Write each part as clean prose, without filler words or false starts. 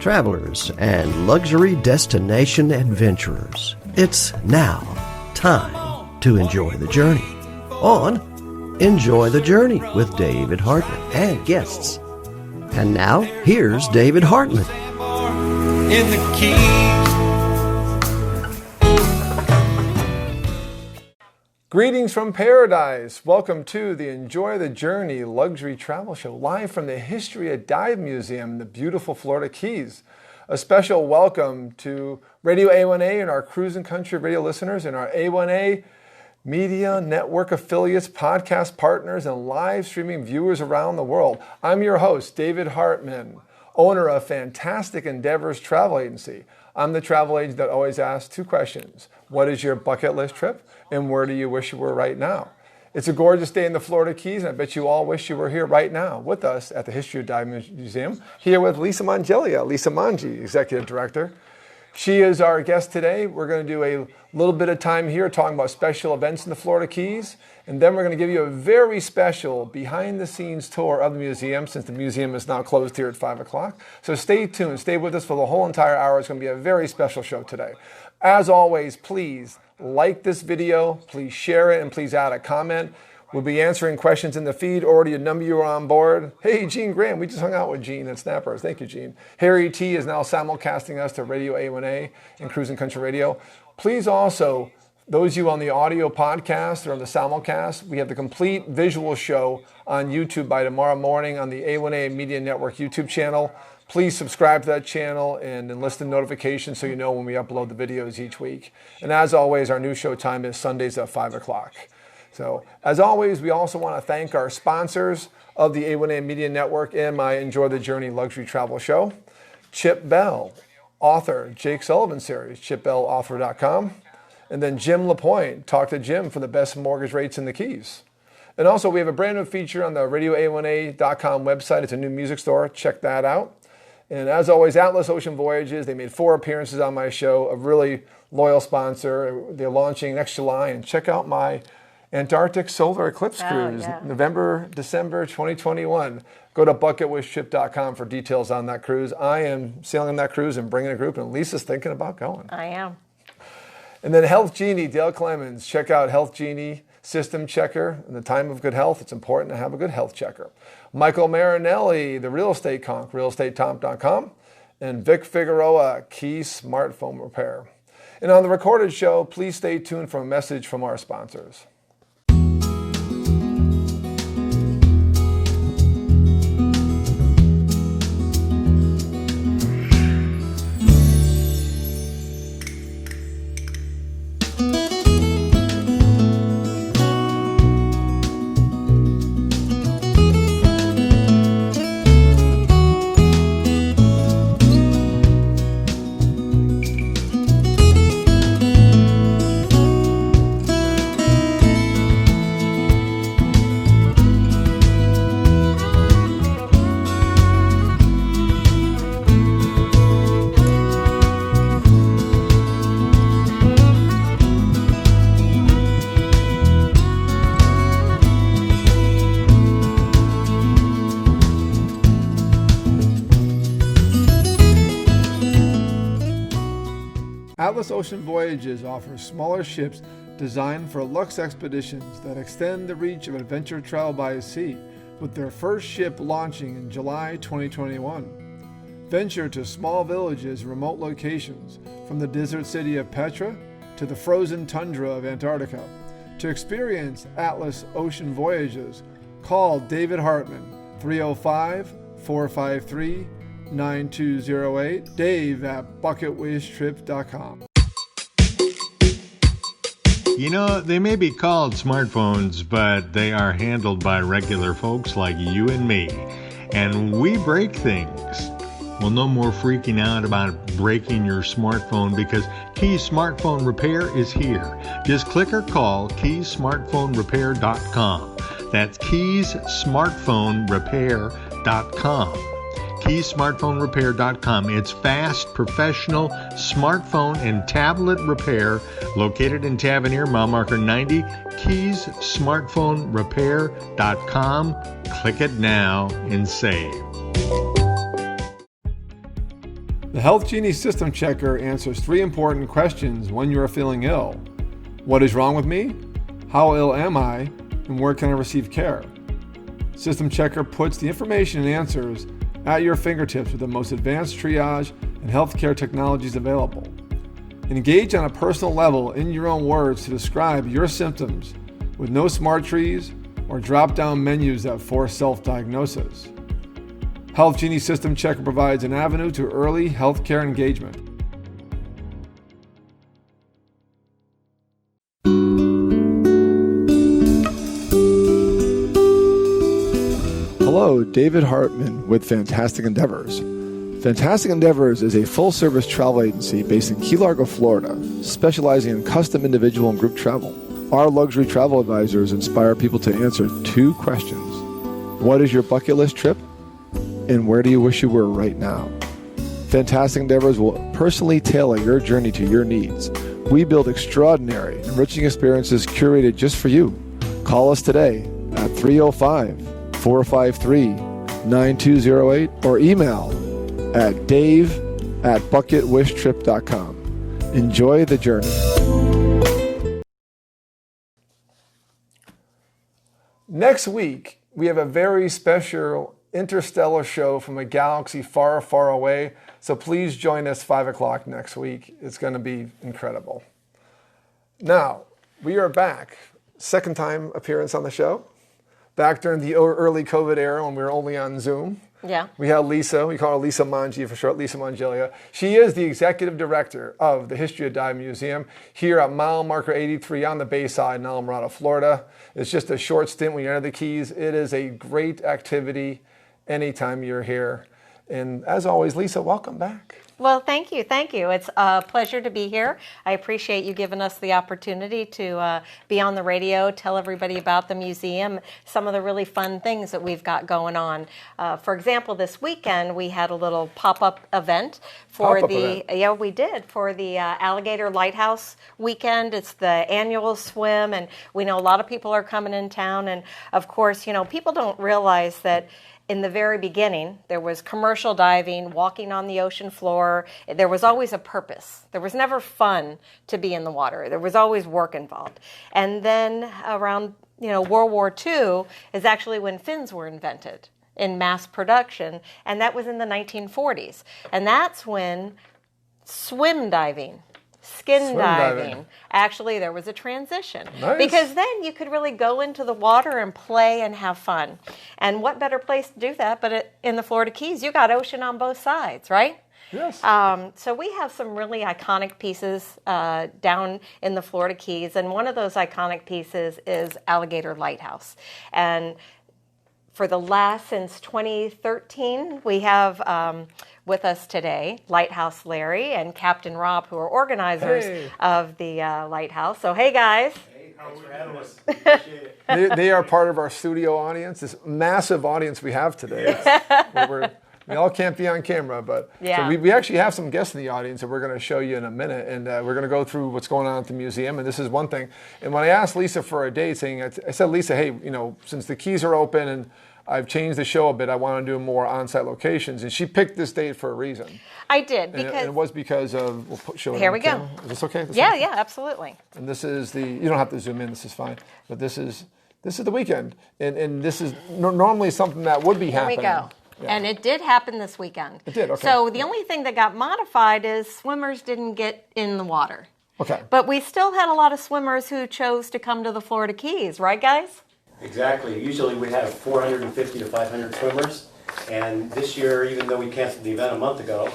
travelers, and luxury destination adventurers. It's now time to enjoy the journey on Enjoy the Journey with David Hartman and guests. And now, here's David Hartman. In the Keys. Greetings from paradise. Welcome to the Enjoy the Journey luxury travel show, live from the History of Dive Museum in the beautiful Florida Keys. A special welcome to Radio A1A and our cruising country radio listeners and our A1A media network affiliates, podcast partners, and live streaming viewers around the world. I'm your host, David Hartman, owner of Fantastic Endeavors Travel Agency. I'm the travel agent that always asks two questions. What is your bucket list trip? And where do you wish you were right now? It's a gorgeous day in the Florida Keys, and I bet you all wish you were here right now with us at the History of Dive Museum, here with Lisa Mongelia, Lisa Monge, Executive Director. She is our guest today. We're going to do a little bit of time here talking about special events in the Florida Keys, and then we're going to give you a very special behind-the-scenes tour of the museum, since the museum is now closed here at 5 o'clock. So stay tuned. Stay with us for the whole entire hour. It's going to be a very special show today. As always, please like this video, please share it, and please add a comment. We'll be answering questions in the feed. Already a number of you are on board. Hey, Gene Graham, we just hung out with Gene at Snappers. Thank you, Gene. Harry T is now simulcasting us to Radio A1A and Cruising Country Radio. Please also, those of you on the audio podcast or on the simulcast, we have the complete visual show on YouTube by tomorrow morning on the A1A Media Network YouTube channel. Please subscribe to that channel and enlist the notifications so you know when we upload the videos each week. And as always, our new show time is Sundays at 5 o'clock. So, as always, we also want to thank our sponsors of the A1A Media Network and my Enjoy the Journey luxury travel show. Chip Bell, author, Jake Sullivan series, chipbellauthor.com. And then Jim LaPointe, talk to Jim for the best mortgage rates in the Keys. And also, we have a brand new feature on the RadioA1A.com website. It's a new music store. Check that out. And as always, Atlas Ocean Voyages, they made 4 appearances on my show, a really loyal sponsor. They're launching next July. And check out my Antarctic Solar Eclipse Cruise, November, December 2021. Go to bucketwishtrip.com for details on that cruise. I am sailing on that cruise and bringing a group, and Lisa's thinking about going. I am. And then Health Genie, Dale Clemens. Check out Health Genie System Checker. In the time of good health, it's important to have a good health checker. Michael Marinelli, the Real Estate Conch, realestatetomp.com. And Vic Figueroa, Key Smartphone Repair. And on the recorded show, please stay tuned for a message from our sponsors. Atlas Ocean Voyages offers smaller ships designed for luxe expeditions that extend the reach of adventure travel by sea, with their first ship launching in July 2021. Venture to small villages and remote locations, from the desert city of Petra to the frozen tundra of Antarctica. To experience Atlas Ocean Voyages, call David Hartman, 305-453-9208, Dave at bucketwishtrip.com. You know, they may be called smartphones, but they are handled by regular folks like you and me. And we break things. Well, no more freaking out about breaking your smartphone, because Keys Smartphone Repair is here. Just click or call keysmartphonerepair.com. That's keysmartphonerepair.com. keysmartphonerepair.com. It's fast, professional smartphone and tablet repair located in Tavernier, mile marker 90, keysmartphonerepair.com. Click it now and save. The Health Genie System Checker answers 3 important questions when you are feeling ill. What is wrong with me? How ill am I? And where can I receive care? System Checker puts the information and answers at your fingertips with the most advanced triage and healthcare technologies available. Engage on a personal level in your own words to describe your symptoms with no smart trees or drop-down menus that force self-diagnosis. Health Genie System Checker provides an avenue to early healthcare engagement. Hello, David Hartman with Fantastic Endeavors. Fantastic Endeavors is a full-service travel agency based in Key Largo, Florida, specializing in custom individual and group travel. Our luxury travel advisors inspire people to answer 2 questions. What is your bucket list trip? And where do you wish you were right now? Fantastic Endeavors will personally tailor your journey to your needs. We build extraordinary, enriching experiences curated just for you. Call us today at 305-453-9208 or email at dave@bucketwishtrip.com. Enjoy the journey. Next week, we have a very special interstellar show from a galaxy far, far away. So please join us 5 o'clock next week. It's going to be incredible. Now, we are back. Second time appearance on the show. Back during the early COVID era when we were only on Zoom. Yeah. We had Lisa, we call her Lisa Mongelia for short, Lisa Mongelia. She is the executive director of the History of Dive Museum here at mile marker 83 on the Bayside in Islamorada, Florida. It's just a short stint when you enter the Keys. It is a great activity anytime you're here. And as always, Lisa, welcome back. Well, thank you. Thank you. It's a pleasure to be here. I appreciate you giving us the opportunity to be on the radio, tell everybody about the museum, some of the really fun things that we've got going on. For example, this weekend we had a little pop-up event for yeah, we did, for the Alligator Lighthouse weekend. It's the annual swim, and we know a lot of people are coming in town. And of course, you know, people don't realize that in the very beginning, there was commercial diving, walking on the ocean floor. There was always a purpose. There was never fun to be in the water. There was always work involved. And then around, World War II is actually when fins were invented in mass production, and that was in the 1940s. And that's when swim diving, skin diving. Actually, there was a transition. Nice. Because then you could really go into the water and play and have fun. And what better place to do that but in the Florida Keys? You got ocean on both sides, right? Yes. So we have some really iconic pieces down in the Florida Keys, and one of those iconic pieces is Alligator Lighthouse. And since 2013, we have with us today Lighthouse Larry and Captain Rob, who are organizers of the Lighthouse. So, hey, guys. Hey, thanks for having us. Appreciate it. They are part of our studio audience, this massive audience we have today. We all can't be on camera, but yeah. So we actually have some guests in the audience that we're going to show you in a minute, and we're going to go through what's going on at the museum, and this is one thing. And when I asked Lisa for a date, I said, Lisa, hey, since the Keys are open and I've changed the show a bit, I want to do more on-site locations, and she picked this date for a reason. I did, and it was because of, we'll show it. Here we go. Camera. Is this okay? Yeah, absolutely. And this is you don't have to zoom in, this is fine, but this is the weekend, and this is normally something that would be happening. Here we go. Yeah. And it did happen this weekend. It did, okay. So the only thing that got modified is swimmers didn't get in the water. Okay. But we still had a lot of swimmers who chose to come to the Florida Keys, right, guys? Exactly. Usually we have 450 to 500 swimmers, and this year, even though we canceled the event a month ago,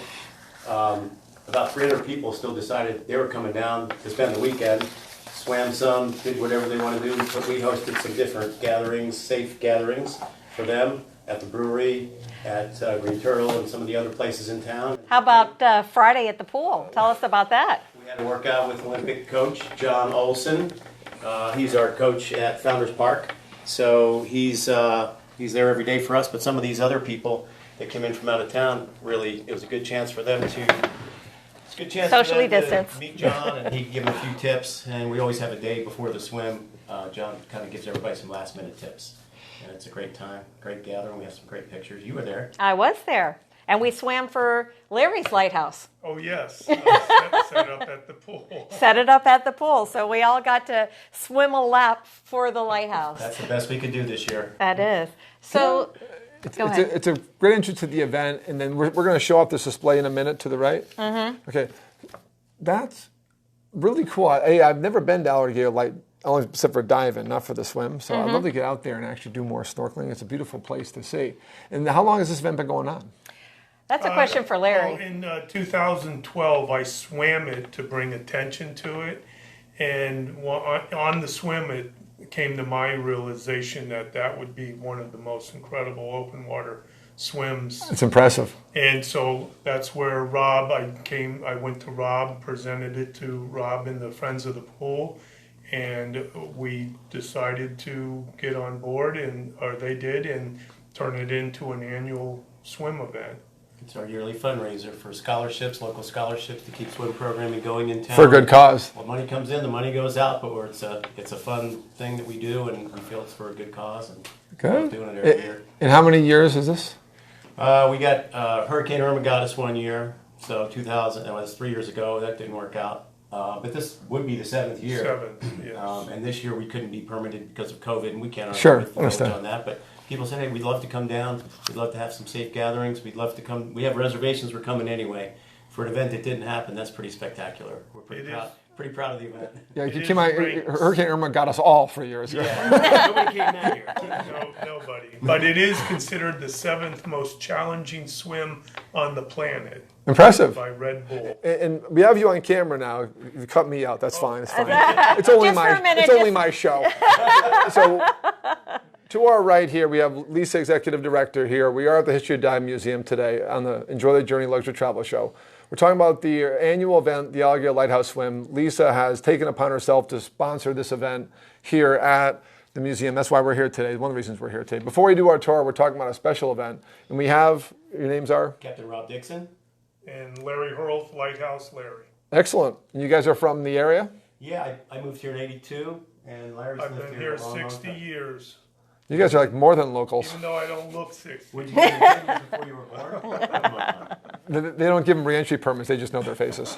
about 300 people still decided they were coming down to spend the weekend, swam some, did whatever they want to do, but we hosted some different gatherings, safe gatherings for them at the brewery, at Green Turtle, and some of the other places in town. How about Friday at the pool? Tell us about that. We had a workout with Olympic coach John Olson. He's our coach at Founders Park. So he's there every day for us, but some of these other people that came in from out of town, really, it was a good chance for them to socially distance. Meet John, and he could give them a few tips. And we always have a day before the swim. John kind of gives everybody some last minute tips, and it's a great time, great gathering. We have some great pictures. You were there. I was there. And we swam for Larry's lighthouse. Oh, yes. Set up at the pool. Set it up at the pool. So we all got to swim a lap for the lighthouse. That's the best we could do this year. That is. So go ahead. It's a great entrance to the event, and then we're going to show off this display in a minute to the right. Mm-hmm. Okay. That's really cool. I've never been to Alligator Light, only except for diving, not for the swim. So I'd love to get out there and actually do more snorkeling. It's a beautiful place to see. And how long has this event been going on? That's a question for Larry. Well, in 2012, I swam it to bring attention to it. And on the swim, it came to my realization that would be one of the most incredible open water swims. It's impressive. And so that's where I went to Rob, presented it to Rob and the Friends of the Pool, and we decided to get on board, or they did, and turn it into an annual swim event. It's our yearly fundraiser for scholarships, local scholarships to keep swim programming going in town. For a good cause. Well, money comes in, the money goes out, but it's a fun thing that we do, and we feel it's for a good cause, and we're doing it every year. And how many years is this? We got Hurricane Irma got us 1 year, so 2000. That was 3 years ago. That didn't work out, but this would be the 7th year. Seventh, yes. And this year we couldn't be permitted because of COVID, and we can't understand on that. But people said, "Hey, we'd love to come down. We'd love to have some safe gatherings. We'd love to come. We have reservations. We're coming anyway." For an event that didn't happen, that's pretty spectacular. We're pretty proud of the event. Yeah, you came out. Hurricane Irma got us all 3 years ago. Yeah, nobody came down here. Nobody. But it is considered the 7th most challenging swim on the planet Impressive. by Red Bull. And we have you on camera now. You cut me out. That's fine. It's fine. It's only Just for a minute, It's only my show. So, to our right here, we have Lisa, Executive Director here. We are at the History of Dive Museum today on the Enjoy the Journey Luxury Travel Show. We're talking about the annual event, the Alligator Lighthouse Swim. Lisa has taken upon herself to sponsor this event here at the museum. That's why we're here today. One of the reasons we're here today. Before we do our tour, we're talking about a special event. And we have, your names are? Captain Rob Dixon. And Larry Hurlth, Lighthouse Larry. Excellent. And you guys are from the area? Yeah, I moved here in '82, and Larry's I've lived been here here a long 60 time. years. You guys are like more than locals. Even though I don't look 60. Would you get here before you were born? They don't give them re-entry permits. They just know their faces.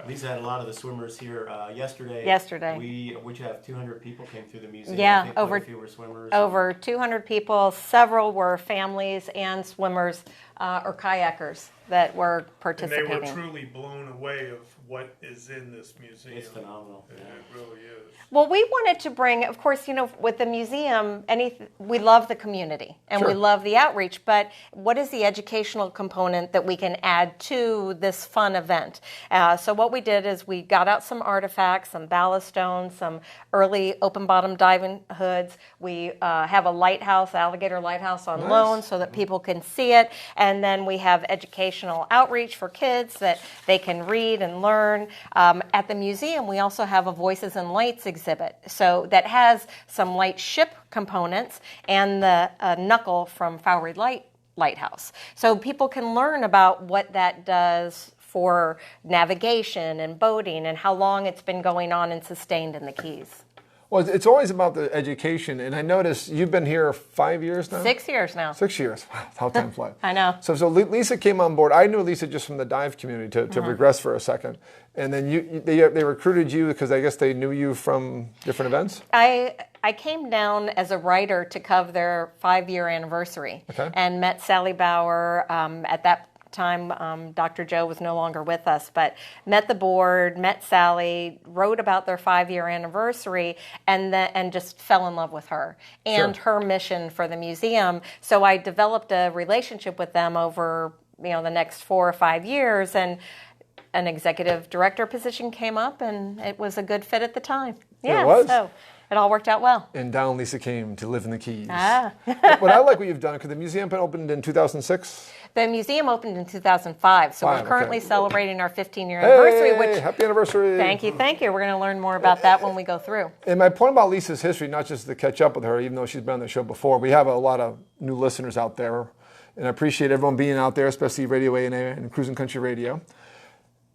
Lisa had a lot of the swimmers here yesterday. Yesterday. We have 200 people came through the museum. Yeah, I think over- quite a few were swimmers. Over 200 people, several were families and swimmers or kayakers that were And they participating. were truly blown away of what is in this museum. It's phenomenal. It really is. Well, we wanted to bring, of course, with the museum, we love the community and we Sure. love the outreach, but what is the educational component that we can add to this fun event? So what we did is we got out some artifacts, some ballast stones, some early open bottom diving hoods. We have a lighthouse, Alligator Lighthouse on loan so that people can see it. And then we have educational outreach for kids that they can read and learn. At the museum, we also have a Voices and Lights exhibit. So that has some light ship components and the knuckle from Fowey Lighthouse. So people can learn about what that does for navigation and boating and how long it's been going on and sustained in the Keys. Well, it's always about the education. And I noticed you've been here 5 years now? 6 years now. 6 years. Wow, how time flies. I know. So Lisa came on board. I knew Lisa just from the dive community, to regress for a second. And then they recruited you because I guess they knew you from different events? I came down as a writer to cover their 5-year anniversary and met Sally Bauer. At that time, Dr. Joe was no longer with us, but met the board, met Sally, wrote about their 5-year anniversary, and just fell in love with her and her mission for the museum. So I developed a relationship with them over the next 4 or 5 years, and an executive director position came up, and it was a good fit at the time. Yeah, it was. So it all worked out well. And down Lisa came to live in the Keys. But I like what you've done, because the museum opened in 2006. The museum opened in 2005, so we're currently celebrating our 15-year anniversary. Which Happy anniversary. Thank you. We're going to learn more about that when we go through. And my point about Lisa's history, not just to catch up with her, even though she's been on the show before, we have a lot of new listeners out there, and I appreciate everyone being out there, especially RadioA1A and Cruising Country Radio.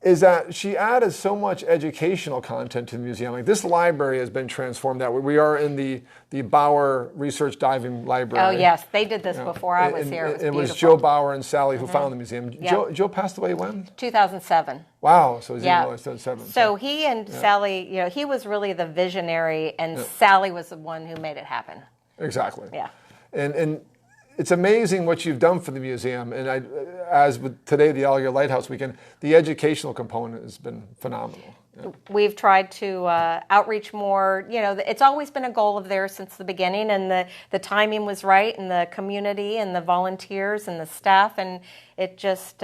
is that she added so much educational content to the museum. Like this library has been transformed. That we are in the Bauer Research Diving Library. Oh yes, they did this before I was here. It was beautiful. Joe Bauer and Sally who founded the museum. Yep. Joe passed away when? 2007. Wow, so it was Yeah. even 2007. So he and Sally, he was really the visionary, and Sally was the one who made it happen. Exactly. Yeah. And it's amazing what you've done for the museum. And as with today, the Alligator Lighthouse Weekend, the educational component has been phenomenal. Yeah. We've tried to outreach more. It's always been a goal of theirs since the beginning, and the timing was right, and the community, and the volunteers, and the staff, and it just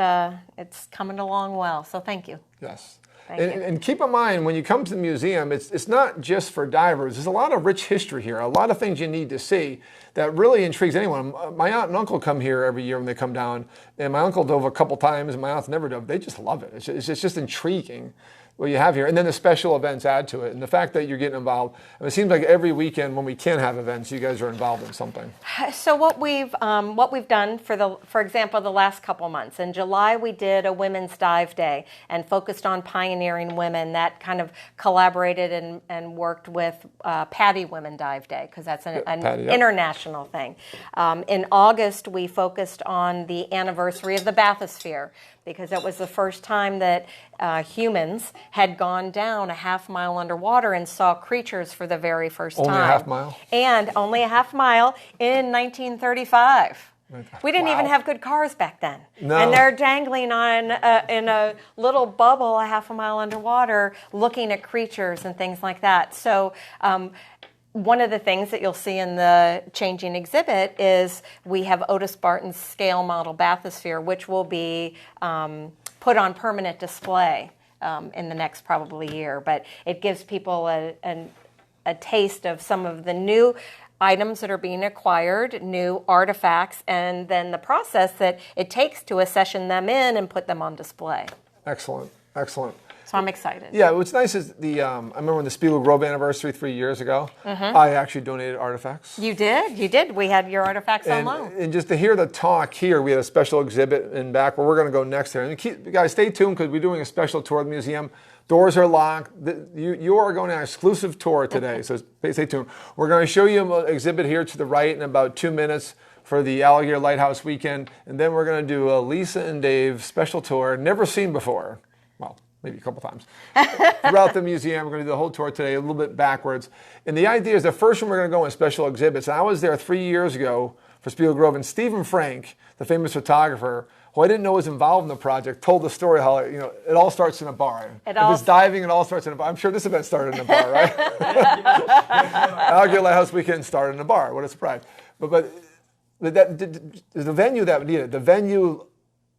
it's coming along well. So thank you. Yes. Thank you. And keep in mind, when you come to the museum, it's not just for divers. There's a lot of rich history here, a lot of things you need to see that really intrigues anyone. My aunt and uncle come here every year when they come down, and my uncle dove a couple times, and my aunt's never dove. They just love it. It's just intriguing what you have here. And then the special events add to it. And the fact that you're getting involved, it seems like every weekend when we can have events, you guys are involved in something. So what we've done for example, the last couple months, in July we did a Women's Dive Day and focused on pioneering women. That kind of collaborated and worked with PADI Women Dive Day, because that's an PADI, international thing. In August we focused on the anniversary of the bathysphere, because it was the first time that humans had gone down a half mile underwater and saw creatures for the very first time. Only a half mile? And only a half mile in 1935. We didn't even have good cars back then. No. And they're dangling on in a little bubble a half a mile underwater looking at creatures and things like that. So one of the things that you'll see in the changing exhibit is we have Otis Barton's scale model bathysphere, which will be put on permanent display in the next probably year. But it gives people a taste of some of the new items that are being acquired, new artifacts, and then the process that it takes to accession them in and put them on display. Excellent, excellent. So I'm excited. Yeah, what's nice is I remember when the Spiegel Grove anniversary 3 years ago, I actually donated artifacts. You did. We had your artifacts on loan. And just to hear the talk here, we had a special exhibit in back where we're going to go next there. And guys, stay tuned because we're doing a special tour of the museum. Doors are locked. You are going on an exclusive tour today, so stay tuned. We're going to show you an exhibit here to the right in about 2 minutes for the Alligator Lighthouse Weekend, and then we're going to do a Lisa and Dave special tour, never seen before. Well, maybe a couple times, throughout the museum. We're going to do the whole tour today, a little bit backwards. And the idea is the first one we're going to go in special exhibits. And I was there 3 years ago for Spiegel Grove, and Stephen Frank, the famous photographer, who I didn't know was involved in the project, told the story how it all starts in a bar. If it's diving, it all starts in a bar. I'm sure this event started in a bar, right? Alligator Lighthouse Weekend started in a bar. What a surprise! But the venue that needed, the venue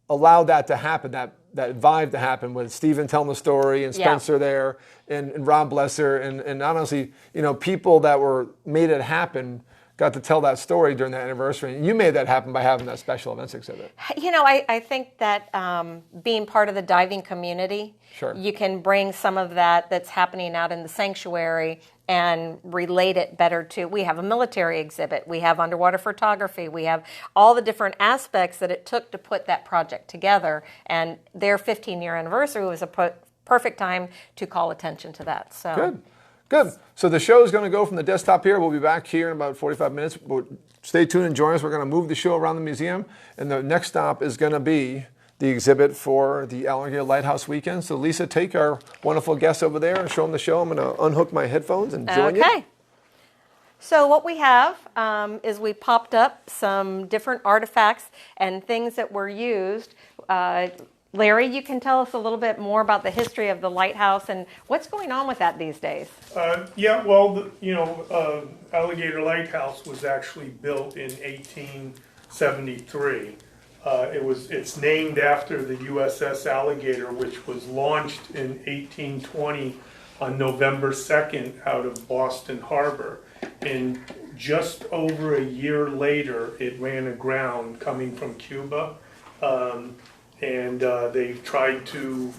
allowed that to happen, that vibe to happen with Stephen telling the story and Spencer there and Rob Blesser and honestly, people that made it happen got to tell that story during that anniversary. And you made that happen by having that special events exhibit. I think that being part of the diving community, sure, you can bring some of that's happening out in the sanctuary and relate it better to, we have a military exhibit, we have underwater photography, we have all the different aspects that it took to put that project together. And their 15-year anniversary was a perfect time to call attention to that. So Good. So the show is going to go from the desktop here. We'll be back here in about 45 minutes. Stay tuned and join us. We're going to move the show around the museum. And the next stop is going to be the exhibit for the Alligator Lighthouse Weekend. So Lisa, take our wonderful guests over there and show them the show. I'm going to unhook my headphones and join you. Okay. So what we have is we popped up some different artifacts and things that were used. Larry, you can tell us a little bit more about the history of the lighthouse and what's going on with that these days. Alligator Lighthouse was actually built in 1873. It's named after the USS Alligator, which was launched in 1820 on November 2nd out of Boston Harbor. And just over a year later, it ran aground coming from Cuba. And they tried to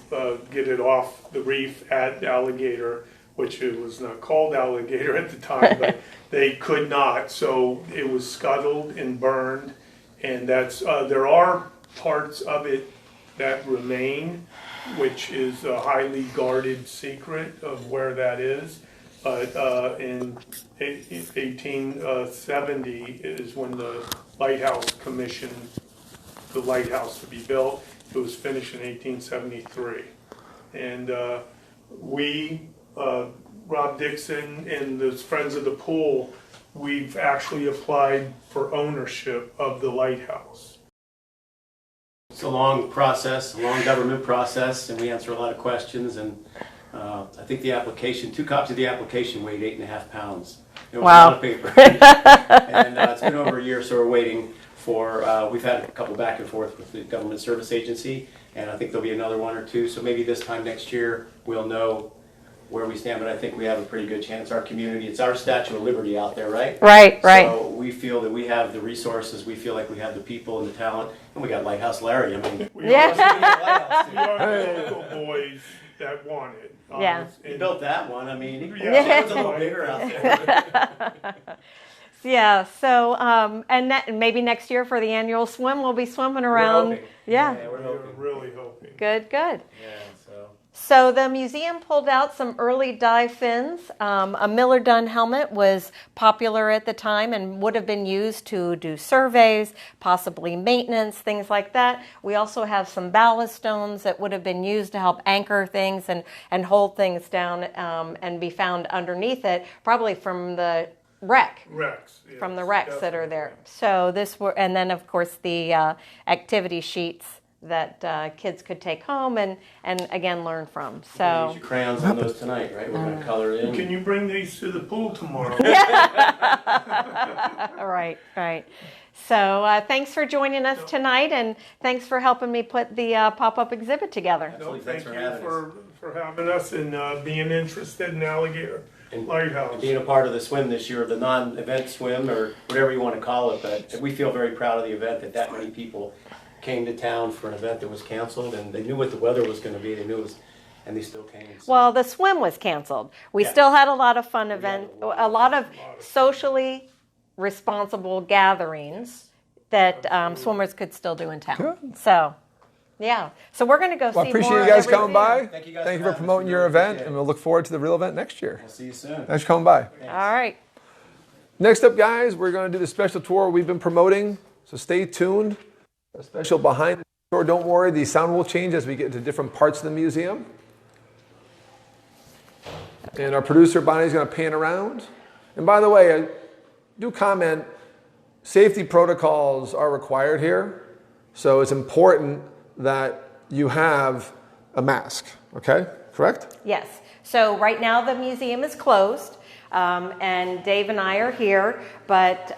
get it off the reef at Alligator, which it was not called Alligator at the time, but they could not. So it was scuttled and burned, and that's there are parts of it that remain, which is a highly guarded secret of where that is. But in 1870 is when the lighthouse commissioned the lighthouse to be built. It was finished in 1873. And we, Rob Dixon and the Friends of the Pool, we've actually applied for ownership of the lighthouse. It's a long process, a long government process, and we answer a lot of questions. And I think the application, 2 copies of the application weighed 8.5 pounds. It was Wow. a lot of paper. And it's been over a year, so we're waiting for, we've had a couple back and forth with the government service agency, and I think there'll be another 1 or 2. So maybe this time next year we'll know where we stand, but I think we have a pretty good chance. Our community, it's our Statue of Liberty out there, right? Right, right. So we feel that we have the resources, we feel like we have the people and the talent, and we got Lighthouse Larry. I mean, We Yeah. are, we are the local boys that want it. Yeah. he built that one. I mean, Yeah. it was a little bigger out there. Yeah, so, and maybe next year for the annual swim, we'll be swimming around. hoping. Yeah, Yeah, we're We're hoping. really hoping. good, good. Yeah, so. So the museum pulled out some early dive fins. A Miller Dunn helmet was popular at the time and would have been used to do surveys, possibly maintenance, things like that. We also have some ballast stones that would have been used to help anchor things and hold things down and be found underneath it, probably from the wreck. Wrecks. Yes, From the wrecks that are there. definitely. So and then of course the activity sheets that kids could take home and again learn from. Use So your crayons on those tonight, right? We're going to color in. Can you bring these to the pool tomorrow? right, right. So thanks for joining us tonight, and thanks for helping me put the pop-up exhibit together. No, Thanks thank for you having us. for having us and being interested in Alligator And Lighthouse. being a part of the swim this year, the non-event swim, or whatever you want to call it, but we feel very proud of the event that many people came to town for an event that was canceled, and they knew what the weather was going to be. They knew it was, and they still came. So. Well, the swim was canceled. We Yeah. still had a lot of fun events, a lot a lot of socially responsible gatherings that swimmers could still do in town. Good. So, yeah. So we're going to go Well, I see appreciate more you of guys everything. coming by. Thank you guys Thank you for for having us. promoting We your really event, appreciate and it. we'll look forward to the real event next year. We'll see you soon. Thanks for coming by. All right. Next up, guys, we're going to do the special tour we've been promoting, so stay tuned. A special behind the tour. Don't worry, the sound will change as we get into different parts of the museum. And our producer, Bonnie's going to pan around. And by the way, I do comment, safety protocols are required here, so it's important that you have a mask, okay? Correct? Yes. So right now the museum is closed, and Dave and I are here, but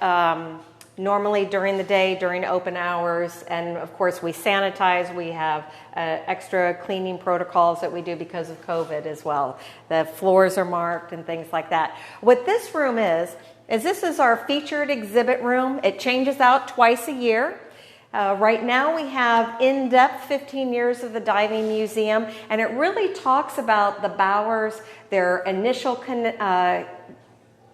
normally during the day, during open hours, and of course we sanitize, we have extra cleaning protocols that we do because of COVID as well. The floors are marked and things like that. What this room is this is our featured exhibit room. It changes out twice a year. Right now we have in-depth 15 years of the diving museum, and it really talks about the Bowers, their initial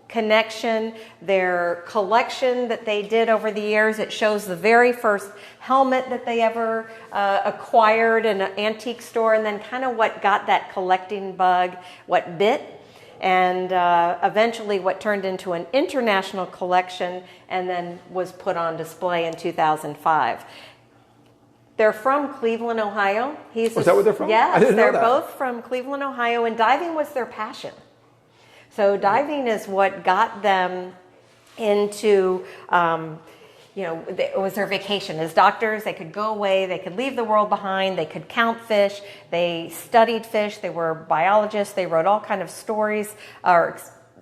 connection, their collection that they did over the years. It shows the very first helmet that they ever acquired in an antique store, and then kind of what got that collecting bug, what bit, and eventually what turned into an international collection and then was put on display in 2005. They're from Cleveland, Ohio. Is that where they're from? Yes, I didn't know they're that. both from Cleveland, Ohio, and diving was their passion. So diving is what got them into, it was their vacation. As doctors, they could go away, they could leave the world behind, they could count fish, they studied fish, they were biologists, they wrote all kind of stories or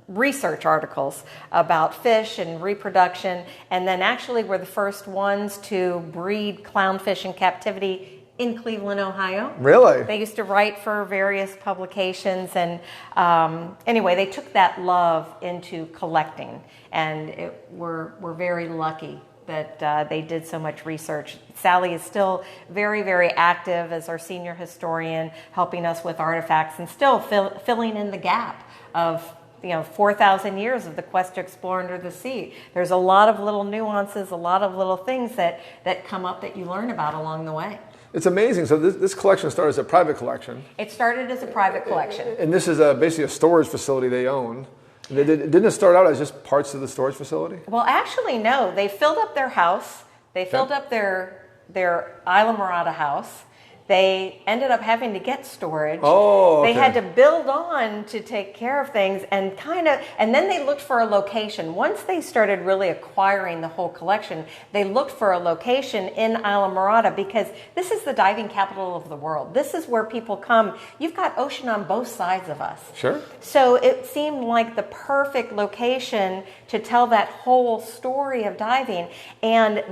research articles about fish and reproduction, and then actually were the first ones to breed clownfish in captivity in Cleveland, Ohio. Really? They used to write for various publications, and anyway, they took that love into collecting, and we're very lucky that they did so much research. Sally is still very, very active as our senior historian, helping us with artifacts and still filling in the gap of 4,000 years of the quest to explore under the sea. There's a lot of little nuances, a lot of little things that come up that you learn about along the way. It's amazing. So this collection started as a private collection. It started as a private collection. And this is basically a storage facility they own. Didn't it start out as just parts of the storage facility? Well, actually, no. They filled up their house. They filled up their Islamorada house. They ended up having to get storage. Oh, okay. They had to build on to take care of things and then they looked for a location. Once they started really acquiring the whole collection, they looked for a location in Islamorada because this is the diving capital of the world. This is where people come. You've got ocean on both sides of us. Sure. So it seemed like the perfect location to tell that whole story of diving. And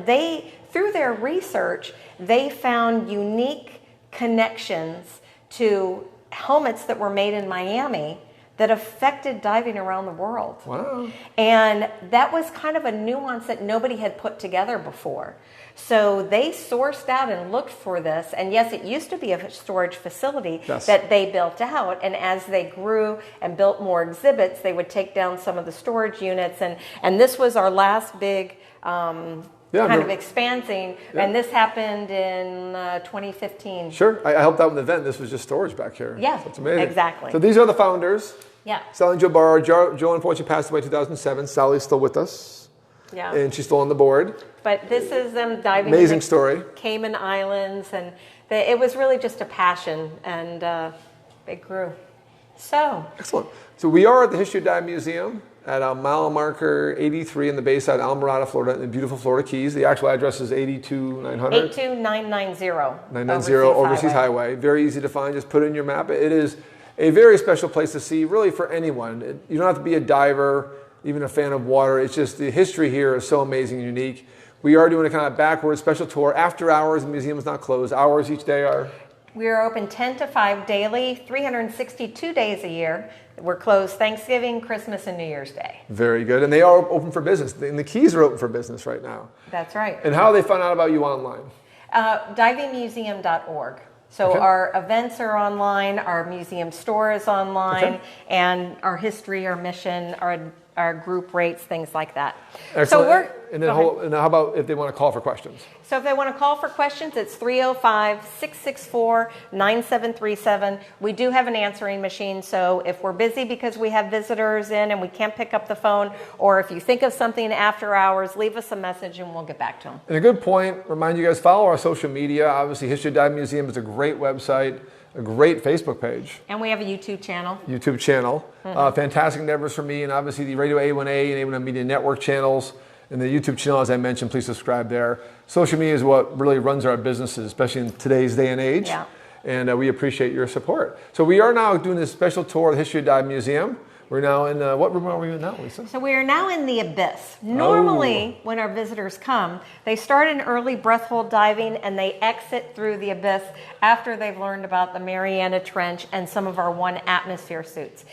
through their research, they found unique connections to helmets that were made in Miami that affected diving around the world. Wow. And that was kind of a nuance that nobody had put together before. So they sourced out and looked for this. And yes, it used to be a storage facility that they built out. And as they grew and built more exhibits, they would take down some of the storage units. And this was our last big kind of expanding, and this happened in 2015. Sure, I helped out with the event. This was just storage back here. Yeah, so it's amazing. Exactly. So these are the founders. Yeah. Sally and Joe Barr. Joe unfortunately passed away in 2007. Sally's still with us. Yeah. And she's still on the board. But this is them diving Amazing in the story. Cayman Islands, and it was really just a passion, and it grew. So. Excellent. So we are at the History of Dive Museum at mile marker 83 in the Bayside, Islamorada, Florida, in the beautiful Florida Keys. The actual address is 82900. 82990. 990 Overseas Highway. Very easy to find. Just put it in your map. It is a very special place to see, really, for anyone. You don't have to be a diver, even a fan of water. It's just the history here is so amazing and unique. We are doing a kind of backwards special tour after hours. The museum is not closed. Hours each day are? We are open 10 to 5 daily, 362 days a year. We're closed Thanksgiving, Christmas, and New Year's Day. Very good. And they are open for business. And the Keys are open for business right now. That's right. And how they found out about you online? Divingmuseum.org. So our events are online, our museum store is online, and our history, our mission, our group rates, things like that. Excellent. So and how about if they want to call for questions? So if they want to call for questions, it's 305-664-9737. We do have an answering machine, so if we're busy because we have visitors in and we can't pick up the phone, or if you think of something after hours, leave us a message and we'll get back to them. And a good point, remind you guys, follow our social media. Obviously, History of Dive Museum is a great website, a great Facebook page. And we have a YouTube channel. Fantastic endeavors for me, and obviously the RadioA1A and A1A Media Network channels. And the YouTube channel, as I mentioned, please subscribe there. Social media is what really runs our businesses, especially in today's day and age. Yeah. And we appreciate your support. So we are now doing this special tour of the History of Dive Museum. We're now in, what room are we in now, Lisa? So we are now in the Abyss. Normally, when our visitors come, they start in early breath hold diving and they exit through the Abyss after they've learned about the Mariana Trench and some of our 1 atmosphere suits.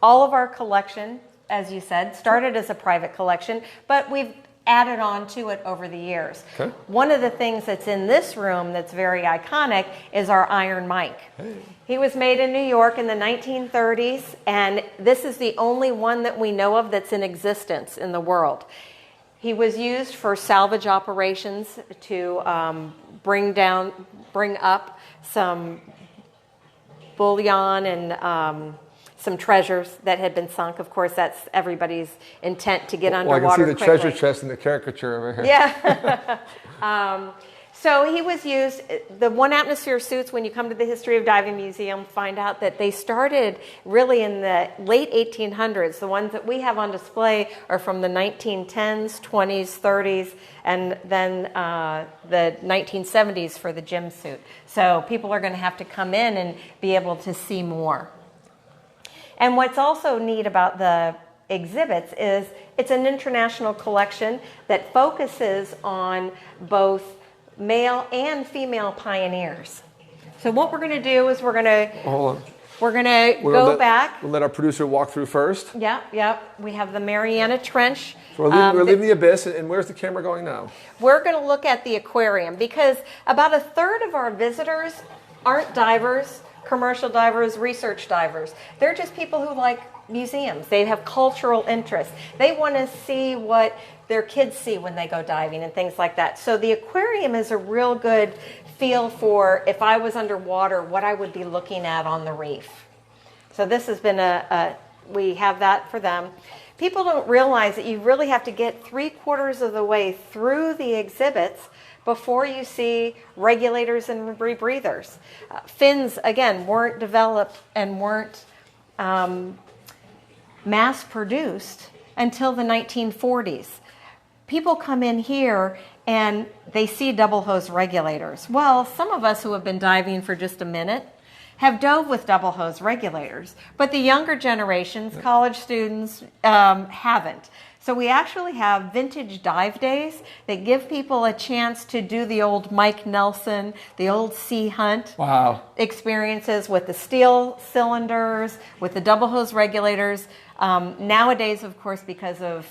All of our collection, as you said, started as a private collection, but we've added on to it over the years. Okay. One of the things that's in this room that's very iconic is our Iron Mike. Hey. He was made in New York in the 1930s, and this is the only one that we know of that's in existence in the world. He was used for salvage operations to bring up some bullion and some treasures that had been sunk. Of course, that's everybody's intent to get underwater quickly. I can see the quickly. treasure chest in the caricature over here. Yeah. So he was used, the 1 atmosphere suits, when you come to the History of Diving Museum, find out that they started really in the late 1800s. The ones that we have on display are from the 1910s, 20s, 30s, and then the 1970s for the gym suit. So people are going to have to come in and be able to see more. And what's also neat about the exhibits is it's an international collection that focuses on both male and female pioneers. So what we're going to do is we're going to go back. We'll let our producer walk through first. Yep. We have the Mariana Trench. So we're leaving the Abyss, and where's the camera going now? We're going to look at the aquarium because about a third of our visitors aren't divers, commercial divers, research divers. They're just people who like museums. They have cultural interests. They want to see what their kids see when they go diving and things like that. So the aquarium is a real good feel for, if I was underwater, what I would be looking at on the reef. So this has been we have that for them. People don't realize that you really have to get 3/4 of the way through the exhibits before you see regulators and rebreathers. Fins, again, weren't developed and weren't mass-produced until the 1940s. People come in here and they see double hose regulators. Well, some of us who have been diving for just a minute have dove with double hose regulators, but the younger generations, college students, haven't. So we actually have vintage dive days that give people a chance to do the old Mike Nelson, the old Sea Hunt experiences with the steel cylinders, with the double hose regulators. Nowadays, of course, because of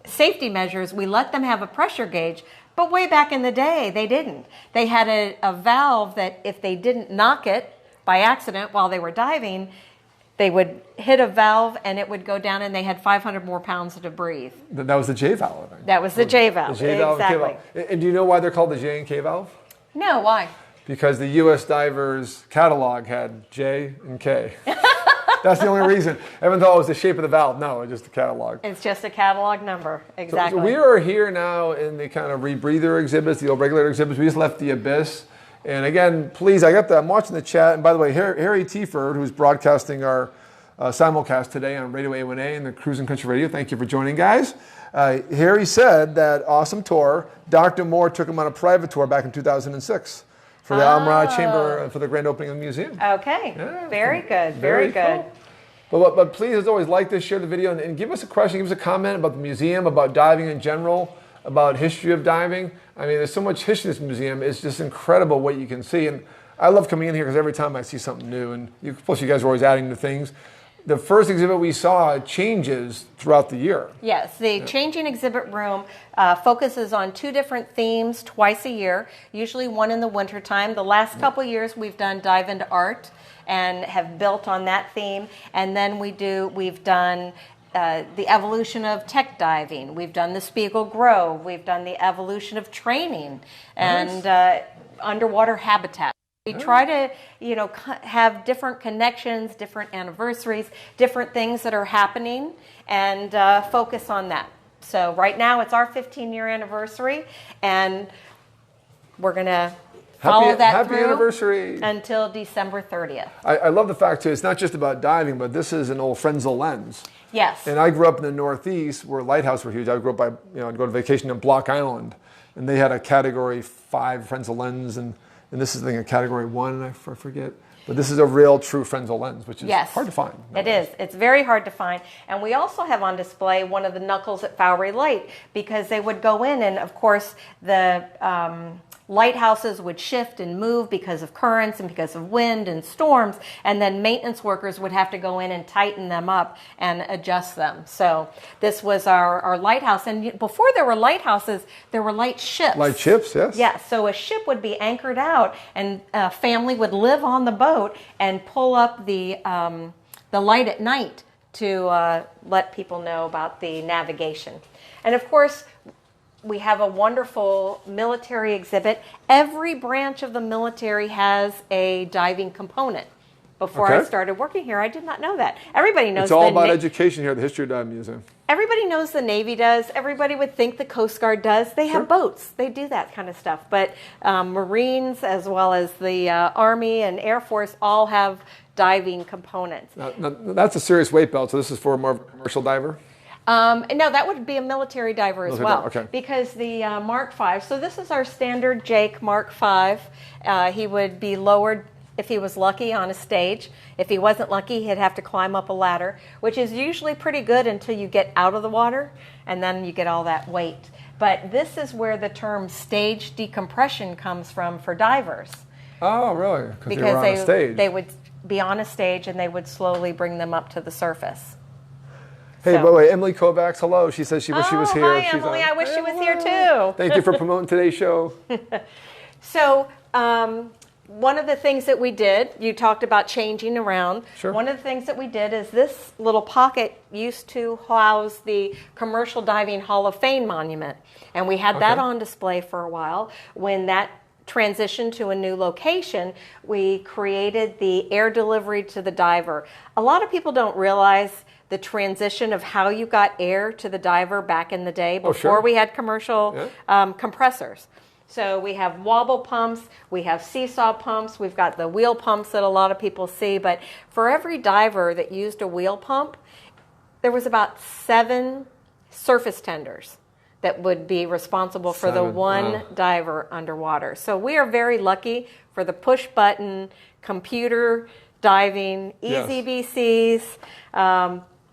safety measures, we let them have a pressure gauge, but way back in the day, they didn't. They had a valve that if they didn't knock it by accident while they were diving, they would hit a valve and it would go down, and they had 500 more pounds to breathe. That was the J valve, I think. That was the J valve, The J valve, exactly. K valve. And do you know why they're called the J and K valve? No, why? Because the U.S. divers catalog had J and K. That's the only reason. Everyone thought it was the shape of the valve. No, it's just the catalog. It's just a catalog number, exactly. So we are here now in the kind of rebreather exhibits, the old regulator exhibits. We just left the Abyss. And again, please, I'm watching the chat. And by the way, Harry Tieford, who's broadcasting our simulcast today on RadioA1A and the Cruising Country Radio. Thank you for joining, guys. Harry said that awesome tour. Dr. Moore took him on a private tour back in 2006 for the Islamorada Chamber for the grand opening of the museum. Okay, Yeah, very good, very good. Cool. But please, as always, like this, share the video, and give us a question, give us a comment about the museum, about diving in general, about history of diving. I mean, there's so much history in this museum. It's just incredible what you can see. And I love coming in here because every time I see something new, and plus you guys are always adding new things. The first exhibit we saw changes throughout the year. Yes, the changing exhibit room focuses on 2 different themes twice a year, usually one in the wintertime. The last couple years we've done Dive into Art and have built on that theme. And then we've done the evolution of tech diving. We've done the Spiegel Grove. We've done the evolution of training and underwater habitat. We try to, have different connections, different anniversaries, different things that are happening, and focus on that. So right now it's our 15-year anniversary, and we're going to follow that through anniversary until December 30th. I love the fact, too, it's not just about diving, but this is an old Frenzel lens. Yes. And I grew up in the Northeast where lighthouses were huge. I grew up I'd go to vacation in Block Island, and they had a Category 5 Frenzel lens, and this is a Category 1, I forget. But this is a real, true Frenzel lens, which is hard to find. It is. It's very hard to find. And we also have on display one of the knuckles at Fowry Light, because they would go in, and of course the lighthouses would shift and move because of currents and because of wind and storms, and then maintenance workers would have to go in and tighten them up and adjust them. So this was our lighthouse. And before there were lighthouses, there were light ships. Light ships, yes. Yeah, so a ship would be anchored out, and a family would live on the boat and pull up the light at night to let people know about the navigation. And of course, we have a wonderful military exhibit. Every branch of the military has a diving component. Before I started working here, I did not know that. Everybody knows it's all about education here at the History of Diving Museum. Everybody knows the Navy does. Everybody would think the Coast Guard does. They have boats. They do that kind of stuff. But Marines, as well as the Army and Air Force, all have diving components. Now, that's a serious weight belt, so this is for more of a commercial diver? No, that would be a military diver as well. Okay. Because the Mark V, so this is our standard Jake Mark V. He would be lowered if he was lucky on a stage. If he wasn't lucky, he'd have to climb up a ladder, which is usually pretty good until you get out of the water, and then you get all that weight. But this is where the term stage decompression comes from for divers. Oh, really? Because they would be on a stage and they would slowly bring them up to the surface. Hey, by the way, Emily Kovacs, hello. She says she wished she was here. Hi, Emily. I wish she was here too. Thank you for promoting today's show. So one of the things that we did, you talked about changing around. Sure. One of the things that we did is this little pocket used to house the Commercial Diving Hall of Fame monument. And we had that on display for a while. When that transitioned to a new location, we created the air delivery to the diver. A lot of people don't realize the transition of how you got air to the diver back in the day before we had commercial compressors. So we have wobble pumps, we have seesaw pumps, we've got the wheel pumps that a lot of people see, but for every diver that used a wheel pump, there was about 7 surface tenders that would be responsible for the one diver underwater. So we are very lucky for the push button, computer diving, easy BCs.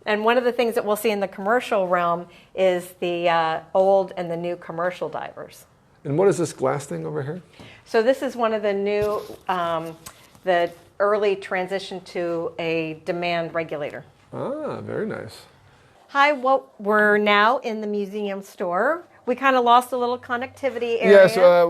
And one of the things that we'll see in the commercial realm is the old and the new commercial divers. And what is this glass thing over here? So this is one of the new, the early transition to a demand regulator. Ah, very nice. Hi, we're now in the museum store. We kind of lost a little connectivity area. Yes,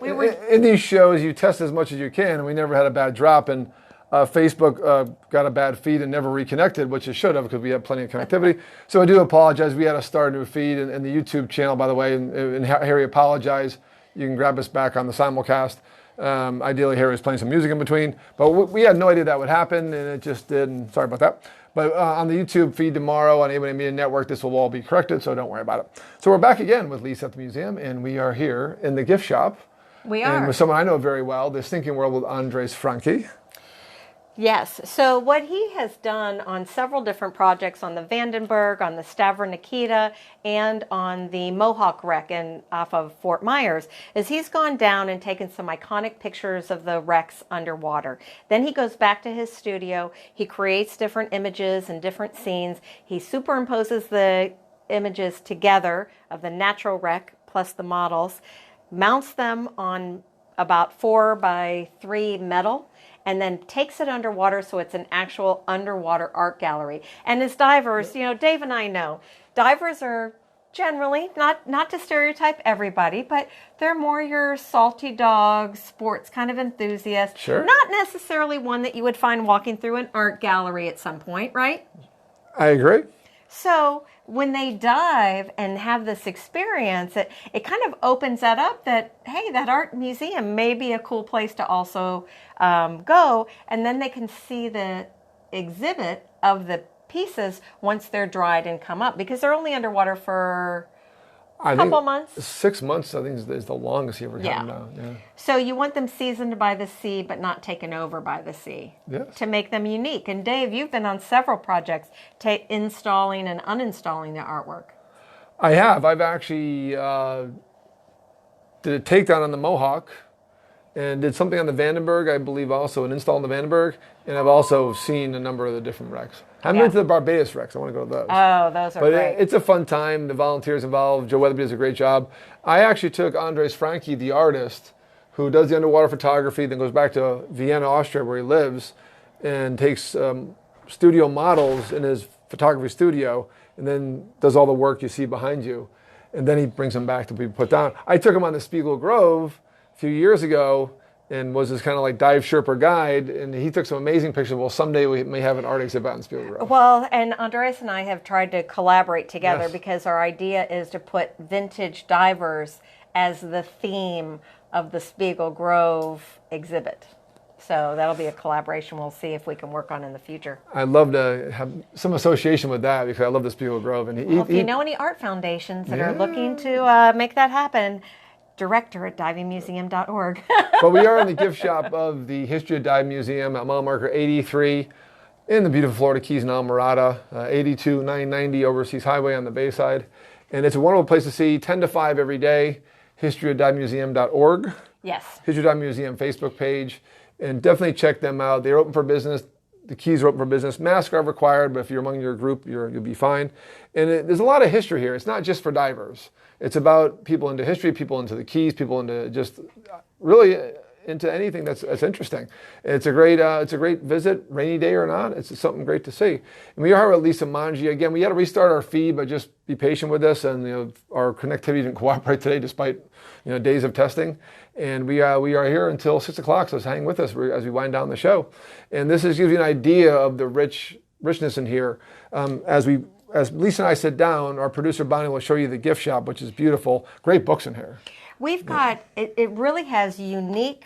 we were in these shows, you test as much as you can, and we never had a bad drop. And Facebook got a bad feed and never reconnected, which it should have because we have plenty of connectivity. So I do apologize. We had to start a new feed, and the YouTube channel, by the way, and Harry apologize. You can grab us back on the simulcast. Ideally, Harry was playing some music in between, but we had no idea that would happen, and it just did, and sorry about that. But on the YouTube feed tomorrow on A1A Media Network, this will all be corrected, so don't worry about it. So we're back again with Lisa at the museum, and we are here in the gift shop. We are. And with someone I know very well, the Stinking World with Andres Franke. Yes. So what he has done on several different projects on the Vandenberg, on the Stavro Nikita, and on the Mohawk wreck off of Fort Myers is he's gone down and taken some iconic pictures of the wrecks underwater. Then he goes back to his studio. He creates different images and different scenes. He superimposes the images together of the natural wreck plus the models, mounts them on about 4x3 metal, and then takes it underwater so it's an actual underwater art gallery. And as divers, Dave and I know, divers are generally, not to stereotype everybody, but they're more your salty dogs, sports kind of enthusiasts. Sure. Not necessarily one that you would find walking through an art gallery at some point, right? I agree. So when they dive and have this experience, it kind of opens that up that, hey, that art museum may be a cool place to also go. And then they can see the exhibit of the pieces once they're dried and come up, because they're only underwater for a couple months. 6 months, I think, is the longest you ever come down. Yeah. So you want them seasoned by the sea, but not taken over by the sea, to make them unique. And Dave, you've been on several projects installing and uninstalling the artwork. I have. I've actually did a takedown on the Mohawk and did something on the Vandenberg, I believe also, an install on the Vandenberg. And I've also seen a number of the different wrecks. I haven't been to the Barbados wrecks. I want to go to those. Oh, those are great. But it's a fun time. The volunteers involved. Joe Weatherby does a great job. I actually took Andres Franke, the artist, who does the underwater photography, then goes back to Vienna, Austria, where he lives, and takes studio models in his photography studio, and then does all the work you see behind you. And then he brings them back to be put down. I took him on the Spiegel Grove a few years ago, and was this kind of like dive Sherpa guide, and he took some amazing pictures. Well, someday we may have an art exhibit on Spiegel Grove. Well, and Andres and I have tried to collaborate together because our idea is to put vintage divers as the theme of the Spiegel Grove exhibit. So that'll be a collaboration we'll see if we can work on in the future. I'd love to have some association with that because I love the Spiegel Grove. And if you know any art foundations that are looking to make that happen, director@divingmuseum.org. But we are in the gift shop of the History of Dive Museum at mile marker 83 in the beautiful Florida Keys in Islamorada, 82990 Overseas Highway on the Bayside. And it's a wonderful place to see, 10 to 5 every day, historyofdivemuseum.org. Yes. History of Dive Museum Facebook page. And definitely check them out. They're open for business. The Keys are open for business. Masks are required, but if you're among your group, you'll be fine. And there's a lot of history here. It's not just for divers. It's about people into history, people into the Keys, people into just really into anything that's interesting. It's a great visit, rainy day or not. It's something great to see. And we are with Lisa Mongelia. Again, we had to restart our feed, but just be patient with us. And our connectivity didn't cooperate today despite days of testing. And we are here until 6 o'clock, so hang with us as we wind down the show. And this gives you an idea of the richness in here. As Lisa and I sit down, our producer Bonnie will show you the gift shop, which is beautiful. Great books in here. We've got, it really has unique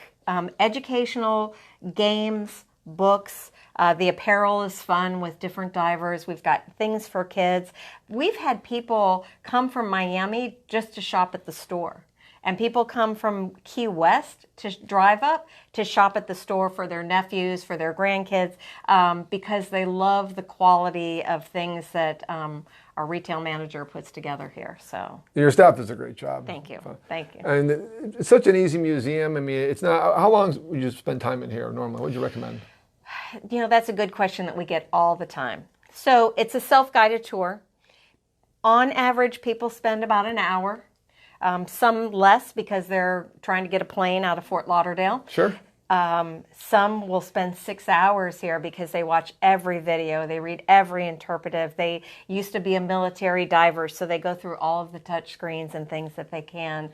educational games, books. The apparel is fun with different divers. We've got things for kids. We've had people come from Miami just to shop at the store. And people come from Key West to drive up to shop at the store for their nephews, for their grandkids, because they love the quality of things that our retail manager puts together here. So your staff does a great job. Thank you. Thank you. And it's such an easy museum. I mean, it's not. How long would you spend time in here normally? What would you recommend? That's a good question that we get all the time. So it's a self-guided tour. On average, people spend about an hour. Some less because they're trying to get a plane out of Fort Lauderdale. Sure. Some will spend 6 hours here because they watch every video, they read every interpretive. They used to be a military diver, so they go through all of the touch screens and things that they can.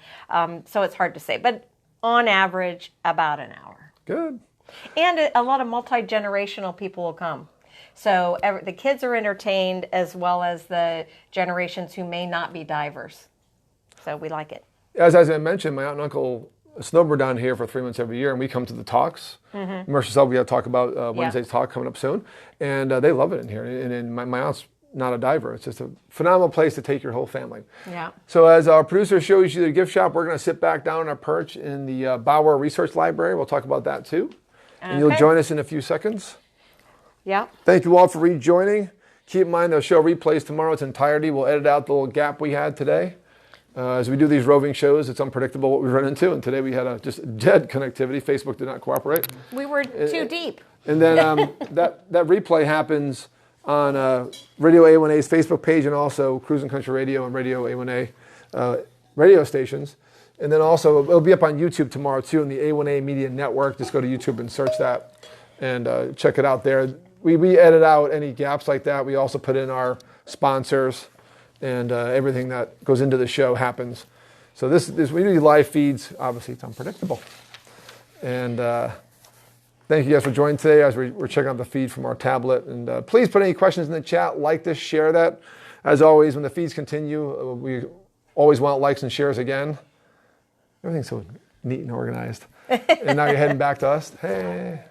So it's hard to say, but on average, about an hour. Good. And a lot of multi-generational people will come. So the kids are entertained as well as the generations who may not be divers. So we like it. As I mentioned, my aunt and uncle snowboard down here for 3 months every year, and we come to the talks. Immerse Yourself, we have to talk about Wednesday's talk coming up soon. And they love it in here. And my aunt's not a diver. It's just a phenomenal place to take your whole family. Yeah. So as our producer shows you the gift shop, we're going to sit back down on our perch in the Bauer Research Library. We'll talk about that too. And you'll join us in a few seconds. Yeah. Thank you all for rejoining. Keep in mind the show replays tomorrow its entirety. We'll edit out the little gap we had today. As we do these roving shows, it's unpredictable what we run into. And today we had just dead connectivity. Facebook did not cooperate. We were too deep. And then that replay happens on Radio A1A's Facebook page and also Cruising Country Radio and Radio A1A radio stations. And then also it'll be up on YouTube tomorrow too in the A1A Media Network. Just go to YouTube and search that and check it out there. We edit out any gaps like that. We also put in our sponsors. And everything that goes into the show happens. So this we do live feeds. Obviously, it's unpredictable. And thank you guys for joining today as we're checking out the feed from our tablet. And please put any questions in the chat. Like this, share that. As always, when the feeds continue, we always want likes and shares again. Everything's so neat and organized. And now you're heading back to us. Hey.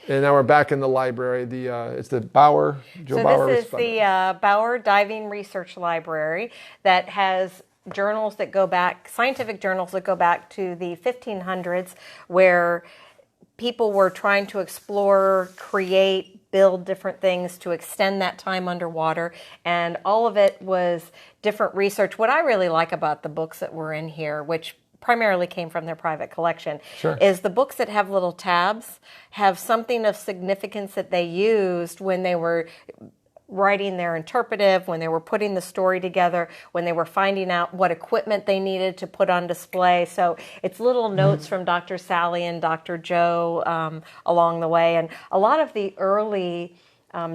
And now we're back in the library. It's the Bauer, Bauer. This is the Bauer Diving Research Library that has journals that go back, scientific journals that go back to the 1500s, where people were trying to explore, create, build different things to extend that time underwater. And all of it was different research. What I really like about the books that were in here, which primarily came from their private collection, is the books that have little tabs have something of significance that they used when they were writing their interpretive, when they were putting the story together, when they were finding out what equipment they needed to put on display. So it's little notes from Dr. Sally and Dr. Joe along the way. And a lot of the early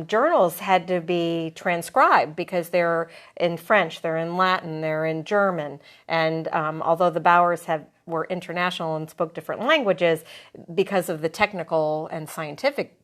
journals had to be transcribed because they're in French, they're in Latin, they're in German. And although the Bauers were international and spoke different languages, because of the technical and scientific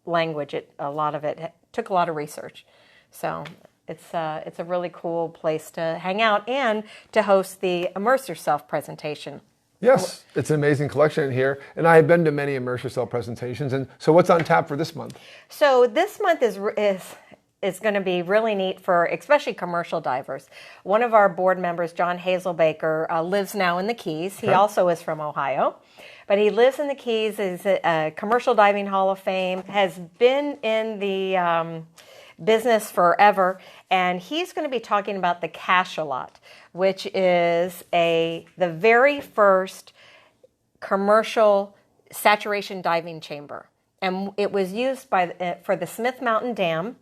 language, a lot of it took a lot of research. So it's a really cool place to hang out and to host the Immerse Yourself presentation. Yes, it's an amazing collection in here. And I have been to many Immerse Yourself presentations. And so what's on tap for this month? So this month is going to be really neat for especially commercial divers. One of our board members, John Hazelbaker, lives now in the Keys. He also is from Ohio. But he lives in the Keys, is a Commercial Diving Hall of Fame, has been in the business forever, and he's going to be talking about the cachalot, which is the very first commercial saturation diving chamber. And it was used for the Smith Mountain Dam.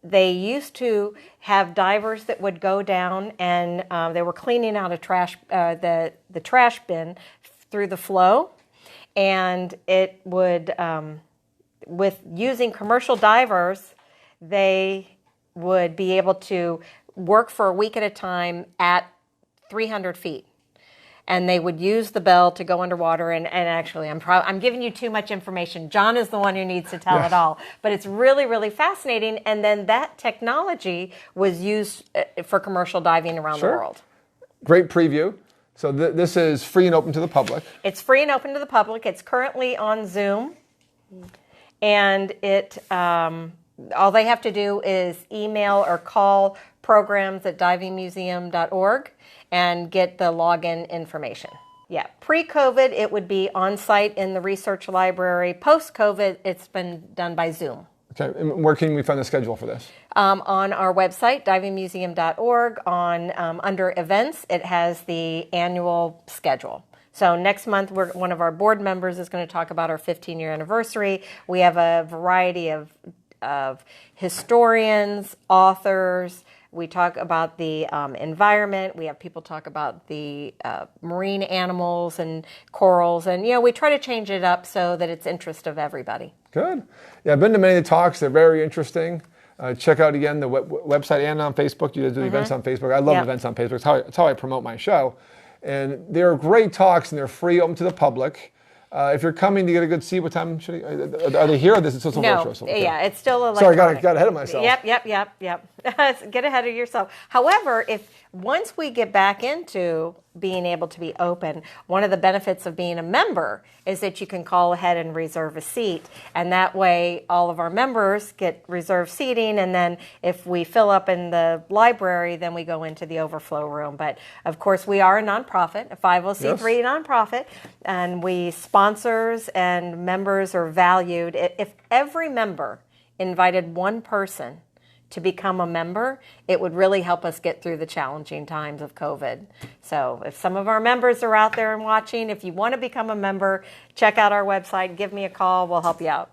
They used to have divers that would go down and they were cleaning out a trash, the trash bin through the flow, and it would, with using commercial divers, they would be able to work for a week at a time at 300 feet. And they would use the bell to go underwater. And actually, I'm giving you too much information. John is the one who needs to tell it all. But it's really, really fascinating. And then that technology was used for commercial diving around the world. Great preview. So this is free and open to the public. It's free and open to the public. It's currently on Zoom. And all they have to do is email or call programs@divingmuseum.org and get the login information. Yeah, pre-COVID, it would be on-site in the research library. Post-COVID, it's been done by Zoom. Okay, and where can we find the schedule for this? On our website, divingmuseum.org, under events, it has the annual schedule. So next month, one of our board members is going to talk about our 15-year anniversary. We have a variety of historians, authors. We talk about the environment. We have people talk about the marine animals and corals. And, we try to change it up so that it's interest of everybody. Good. Yeah, I've been to many of the talks. They're very interesting. Check out, again, the website and on Facebook. You guys do events on Facebook. I love events on Facebook. It's how I promote my show. And they're great talks, and they're free, open to the public. If you're coming to get a good seat, what time should are they here? Or is it still virtual? No, yeah, it's still electronic. Sorry, got ahead of myself. Yep. Get ahead of yourself. However, once we get back into being able to be open, one of the benefits of being a member is that you can call ahead and reserve a seat, and that way all of our members get reserved seating, and then if we fill up in the library, then we go into the overflow room. But of course, we are a nonprofit, a 50c3 nonprofit, and sponsors and members are valued. If every member invited one person to become a member, it would really help us get through the challenging times of COVID. So if some of our members are out there and watching, if you want to become a member, check out our website, give me a call, we'll help you out.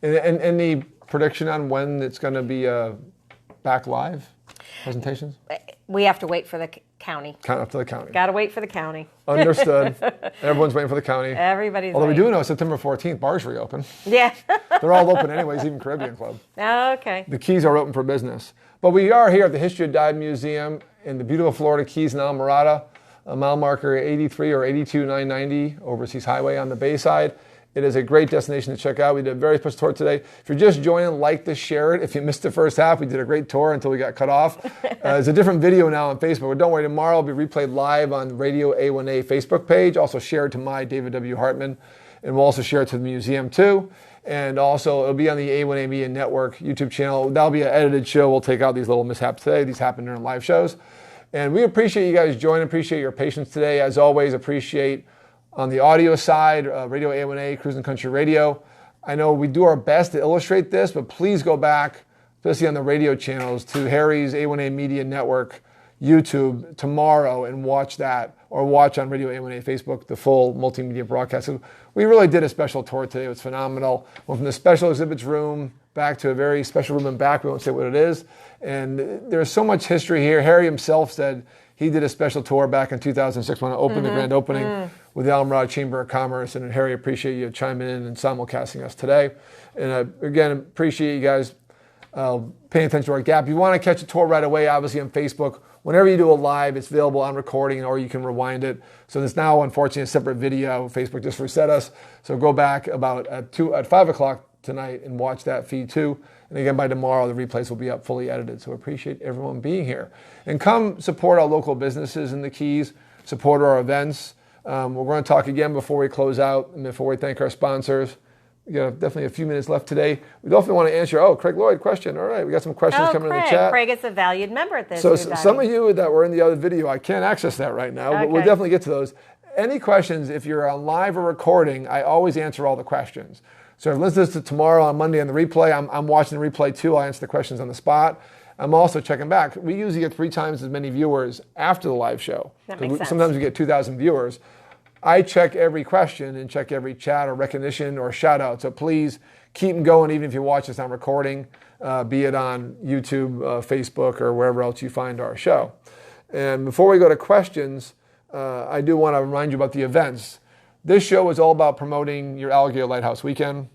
And any prediction on when it's going to be back live presentations? We have to wait for the county. Count up to the county. Got to wait for the county. Understood. Everyone's waiting for the county. Everybody's Although waiting. we do know September 14th, bars reopen. Yeah. They're all open anyways, even Caribbean Club. Okay. The Keys are open for business. But we are here at the History of Dive Museum in the beautiful Florida Keys in Islamorada, a mile marker 83 or 82,990 Overseas Highway on the Bayside. It is a great destination to check out. We did a very special tour today. If you're just joining, like this, share it. If you missed the first half, we did a great tour until we got cut off. There's a different video now on Facebook, but don't worry, tomorrow it'll be replayed live on RadioA1A Facebook page. Also share it to my David W. Hartman, and we'll also share it to the museum too. And also it'll be on the A1A Media Network YouTube channel. That'll be an edited show. We'll take out these little mishaps today. These happen during live shows. And we appreciate you guys joining, appreciate your patience today. As always, appreciate on the audio side, Radio A1A, Cruising Country Radio. I know we do our best to illustrate this, but please go back, especially on the radio channels, to Harry's A1A Media Network YouTube tomorrow and watch that, or watch on Radio A1A Facebook the full multimedia broadcast. So we really did a special tour today. It was phenomenal. Went from the special exhibits room back to a very special room and back. We won't say what it is. And there's so much history here. Harry himself said he did a special tour back in 2006 when I opened the grand opening with the Islamorada Chamber of Commerce. And Harry, appreciate you chiming in and simulcasting us today. And again, appreciate you guys paying attention to our gap. If you want to catch a tour right away, obviously on Facebook, whenever you do a live, it's available on recording, or you can rewind it. So there's now, unfortunately, a separate video. Facebook just reset us. So go back about at 5 o'clock tonight and watch that feed too. And again, by tomorrow, the replays will be up fully edited. So appreciate everyone being here. And come support our local businesses in the Keys, support our events. We're going to talk again before we close out and before we thank our sponsors. We got definitely a few minutes left today. We definitely want to answer, Craig Lloyd question. All right, we got some questions coming in the chat. Craig is a valued member at this. So some of you that were in the other video, I can't access that right now, but we'll definitely get to those. Any questions, if you're on live or recording, I always answer all the questions. So if listen to tomorrow on Monday on the replay, I'm watching the replay too. I'll answer the questions on the spot. I'm also checking back. We usually get 3 times as many viewers after the live show. That makes sense. Sometimes we get 2,000 viewers. I check every question and check every chat or recognition or shout out. So please keep them going even if you watch this on recording, be it on YouTube, Facebook, or wherever else you find our show. And before we go to questions, I do want to remind you about the events. This show is all about promoting your Alligator Lighthouse weekend.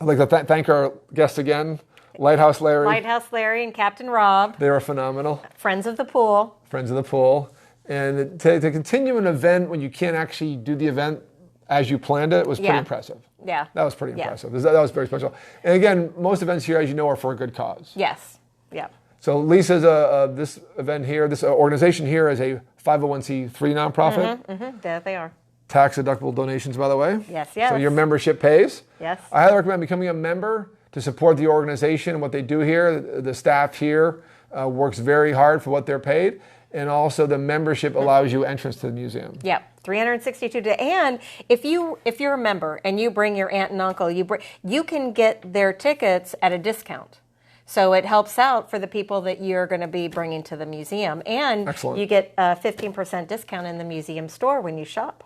I'd like to thank our guests again, Lighthouse Larry. Lighthouse Larry and Captain Rob. They were phenomenal. Friends of the pool. Friends of the pool. And to continue an event when you can't actually do the event as you planned it was pretty impressive. Yeah. That was pretty impressive. That was very special. And again, most events here, as you know, are for a good cause. Yes. Yeah. So Lisa's this event here, this organization here is a 501c3 nonprofit. There they are. Tax deductible donations, by the way. Yes, yes. So your membership pays. Yes. I highly recommend becoming a member to support the organization and what they do here. The staff here works very hard for what they're paid. And also the membership allows you entrance to the museum. Yeah, 362 days. And if you're a member and you bring your aunt and uncle, you can get their tickets at a discount. So it helps out for the people that you're going to be bringing to the museum. And Excellent. You get a 15% discount in the museum store when you shop.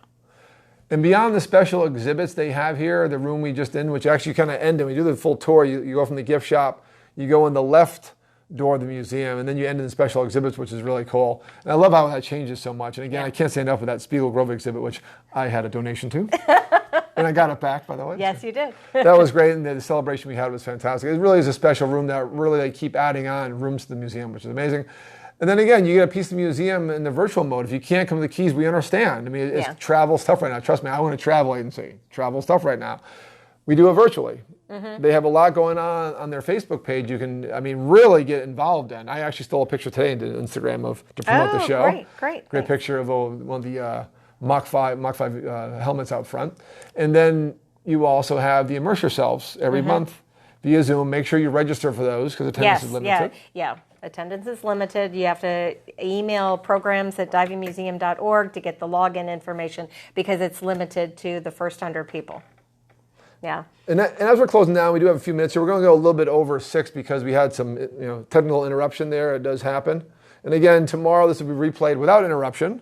And beyond the special exhibits they have here, the room we just in, which actually kind of end, and we do the full tour, you go from the gift shop, you go in the left door of the museum, and then you end in the special exhibits, which is really cool. And I love how that changes so much. And again, I can't say enough with that Spiegel Grove exhibit, which I had a donation to. And I got it back, by the way. Yes, you did. That was great, and the celebration we had was fantastic. It really is a special room that really they keep adding on rooms to the museum, which is amazing. And then again, you get a piece of the museum in the virtual mode. If you can't come to the Keys, we understand. I mean, it's travel stuff right now. Trust me, I want a travel agency. Travel stuff right now. We do it virtually. Mm-hmm. They have a lot going on their Facebook page. You can, really get involved in. I actually stole a picture today and did an Instagram to promote the show. Great picture of one of the Mach 5 helmets out front. And then you also have the Immerse Yourselves every month via Zoom. Make sure you register for those because attendance is limited. Yeah. Attendance is limited. You have to email programs@divingmuseum.org to get the login information because it's limited to the first 100 people. Yeah. And as we're closing down, we do have a few minutes here. We're going to go a little bit over 6 because we had some technical interruption there. It does happen. And again, tomorrow this will be replayed without interruption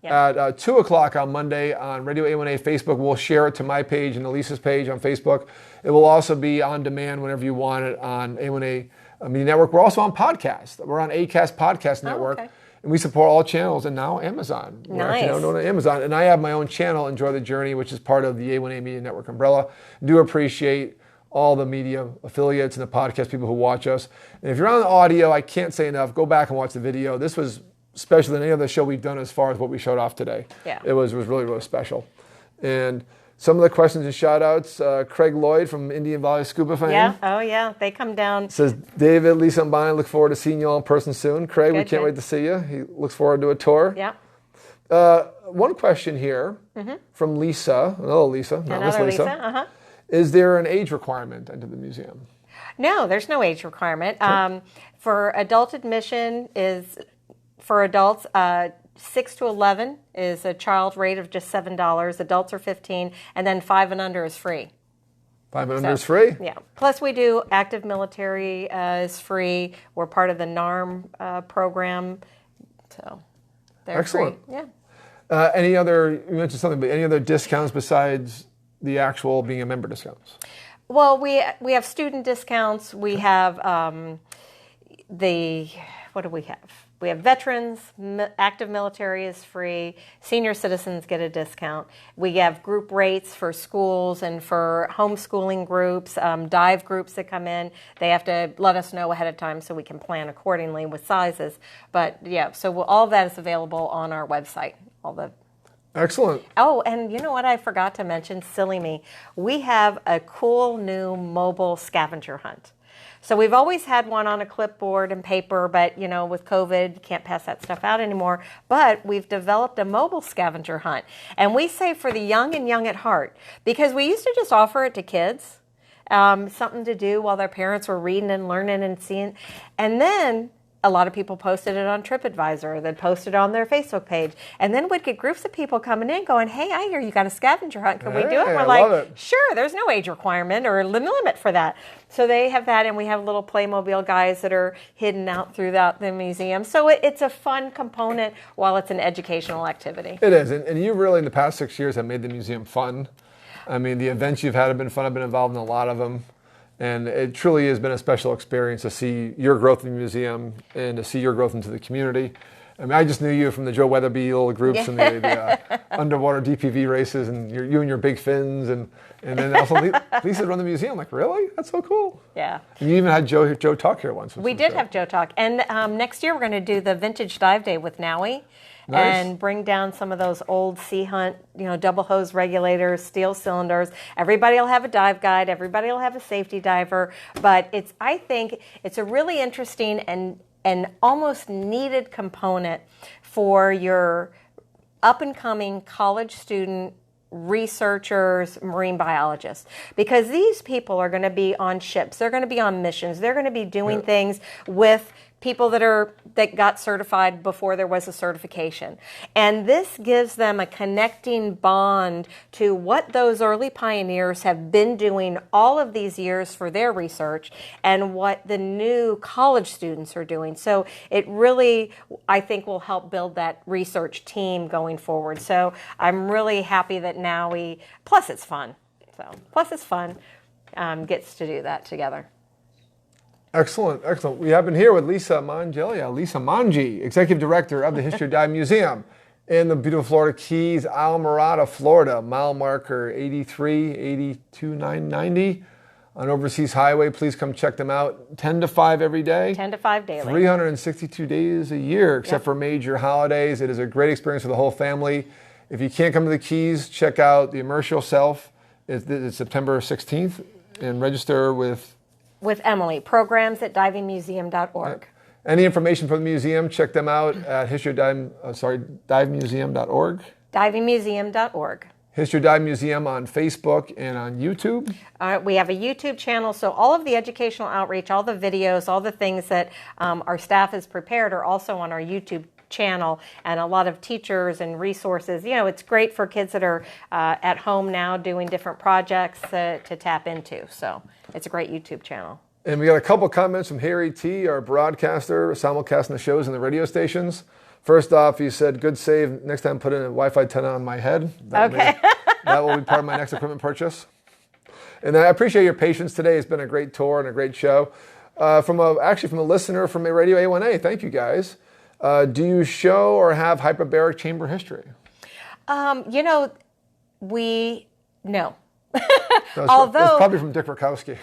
at 2 o'clock on Monday on RadioA1A Facebook. We'll share it to my page and Elisa's page on Facebook. It will also be on demand whenever you want it on A1A Media Network. We're also on podcast. We're on Acast Podcast Network. Okay. And we support all channels and now Amazon. We're actually now known as Amazon. And I have my own channel, Enjoy the Journey, which is part of the A1A Media Network umbrella. Do appreciate all the media affiliates and the podcast people who watch us. And if you're on the audio, I can't say enough. Go back and watch the video. This was special than any other show we've done as far as what we showed off today. Yeah. It was really, really special. And some of the questions and shout outs, Craig Lloyd from Indian Valley Scuba fame. Yeah, oh yeah, they come down. Says, David, Lisa, and Bonnie, look forward to seeing you all in person soon. Craig, we can't wait to see you. He looks forward to a tour. Yeah. One question here from Lisa, another Lisa, not Miss Lisa. Uh-huh. Is there an age requirement into the museum? No, there's no age requirement. For adult admission is, for adults, 6 to 11 is a child rate of just $7. Adults are $15, and then 5 and under is free. 5 and under is free? Yeah. Plus, we do active military is free. We're part of the NARM program, so they're Excellent. free. Yeah. Any other? You mentioned something, but any other discounts besides the actual being a member discounts? Well, we have student discounts. We have what do we have? We have veterans, active military is free, senior citizens get a discount. We have group rates for schools and for homeschooling groups, dive groups that come in. They have to let us know ahead of time so we can plan accordingly with sizes. But yeah, so all of that is available on our website. Excellent. Oh, and you know what I forgot to mention? Silly me. We have a cool new mobile scavenger hunt. So we've always had one on a clipboard and paper, but with COVID, you can't pass that stuff out anymore. But we've developed a mobile scavenger hunt. And we say for the young and young at heart, because we used to just offer it to kids, something to do while their parents were reading and learning and seeing. And then a lot of people posted it on TripAdvisor, then posted it on their Facebook page. And then we'd get groups of people coming in going, hey, I hear you got a scavenger hunt. Can we do it? We're like, sure, there's no age requirement or limit for that. So they have that, and we have little Playmobil guys that are hidden out throughout the museum. So it's a fun component while it's an educational activity. It is, and you really, in the past 6 years, have made the museum fun. I mean, the events you've had have been fun. I've been involved in a lot of them. And it truly has been a special experience to see your growth in the museum and to see your growth into the community. I mean, I just knew you from the Joe Weatherby little groups and the underwater DPV races, and you and your big fins, and then also Lisa run the museum. Like, really? That's so cool. Yeah. And you even had Joe talk here once. We did have Joe talk. And next year we're going to do the Vintage Dive Day with Nowie. Nice. And bring down some of those old Sea Hunt, double hose regulators, steel cylinders. Everybody will have a dive guide. Everybody will have a safety diver. But I think it's a really interesting and almost needed component for your up-and-coming college student researchers, marine biologists, because these people are going to be on ships. They're going to be on missions. They're going to be doing things with people that got certified before there was a certification. And this gives them a connecting bond to what those early pioneers have been doing all of these years for their research and what the new college students are doing. So it really, I think, will help build that research team going forward. So I'm really happy that plus it's fun. Gets to do that together. Excellent. We have been here with Lisa Mongelia, Lisa Monge, Executive Director of the History of Dive Museum in the beautiful Florida Keys, Islamorada, Florida, mile marker 8282990 on Overseas Highway. Please come check them out. 10 to 5 every day. 10 to 5 daily. 362 days a year, except for major holidays. It is a great experience for the whole family. If you can't come to the Keys, check out the Immerse Yourself. It's September 16th, and register with Emily, programs at divingmuseum.org. Any information from the museum, check them out at divemuseum.org. Divingmuseum.org. History of Dive Museum on Facebook and on YouTube. We have a YouTube channel, so all of the educational outreach, all the videos, all the things that our staff has prepared are also on our YouTube channel, and a lot of teachers and resources. It's great for kids that are at home now doing different projects to tap into. So it's a great YouTube channel. And we got a couple comments from Harry T., our broadcaster, simulcasting the shows in the radio stations. First off, he said, good save. Next time, put in a Wi-Fi antenna on my head. That will be part of my next equipment purchase. And I appreciate your patience today. It's been a great tour and a great show. From a listener from RadioA1A. Thank you, guys. Do you show or have hyperbaric chamber history? No. Although it's probably from Dick Rakowski.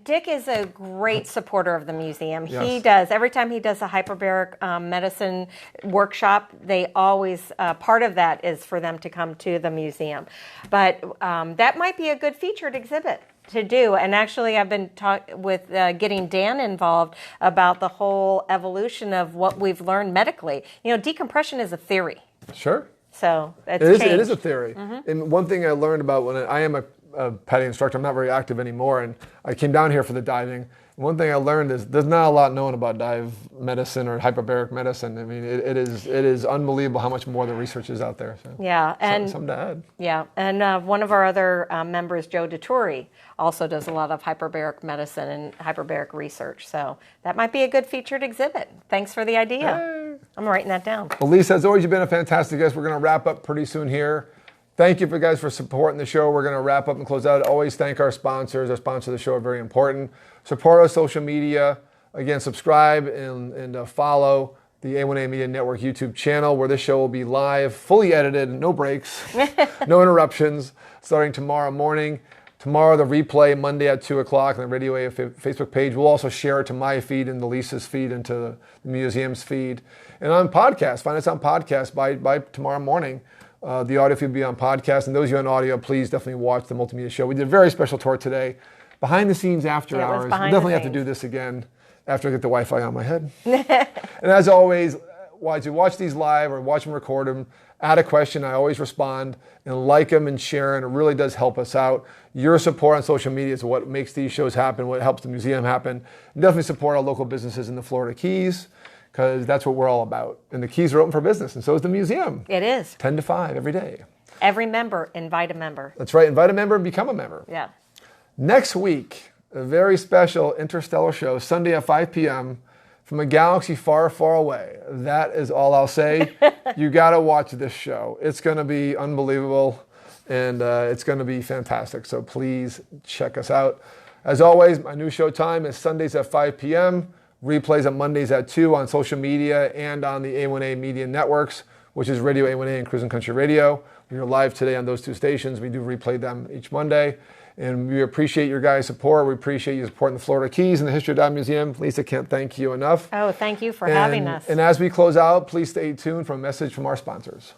Dick is a great supporter of the museum. Yes. He does. Every time he does a hyperbaric medicine workshop, they always, part of that is for them to come to the museum. But that might be a good featured exhibit to do. And actually, I've been with getting Dan involved about the whole evolution of what we've learned medically. Decompression is a theory. Sure. So it is a theory. Mm-hmm. And one thing I learned about when I am a petty instructor, I'm not very active anymore, and I came down here for the diving. One thing I learned is there's not a lot known about dive medicine or hyperbaric medicine. I mean, it is unbelievable how much more the research is out there. So. Yeah, and something to add. Yeah, and one of our other members, Joe DeTore, also does a lot of hyperbaric medicine and hyperbaric research. So that might be a good featured exhibit. Thanks for the idea. Hey. I'm writing that down. Well, Lisa, as always, you've been a fantastic guest. We're going to wrap up pretty soon here. Thank you guys for supporting the show. We're going to wrap up and close out. Always thank our sponsors. Our sponsors of the show are very important. Support our social media. Again, subscribe and follow the A1A Media Network YouTube channel, where this show will be live, fully edited, no breaks, no interruptions, starting tomorrow morning. Tomorrow, the replay, Monday at 2 o'clock on the RadioA Facebook page. We'll also share it to my feed and the Lisa's feed and to the museum's feed. And on podcast, find us on podcast by tomorrow morning. The audio feed will be on podcast. And those of you on audio, please definitely watch the multimedia show. We did a very special tour today. Behind the scenes, after hours. We'll definitely have to do this again after I get the Wi-Fi on my head. And as always, as you watch these live or watch them record them, add a question. I always respond and like them and share, and it really does help us out. Your support on social media is what makes these shows happen, what helps the museum happen. And definitely support our local businesses in the Florida Keys, because that's what we're all about. And the Keys are open for business, and so is the museum. It is. 10 to 5 every day. Every member, invite a member. That's right. Invite a member and become a member. Yeah. Next week, a very special interstellar show, Sunday at 5 p.m., from a galaxy far, far away. That is all I'll say. You got to watch this show. It's going to be unbelievable, and it's going to be fantastic. So please check us out. As always, my new show time is Sundays at 5 p.m. Replays on Mondays at 2 on social media and on the A1A media networks, which is Radio A1A and Cruising Country Radio. We are live today on those two stations. We do replay them each Monday. And we appreciate your guys' support. We appreciate you supporting the Florida Keys and the History of Dive Museum. Lisa, can't thank you enough. Oh, thank you for having us. And as we close out, please stay tuned for a message from our sponsors.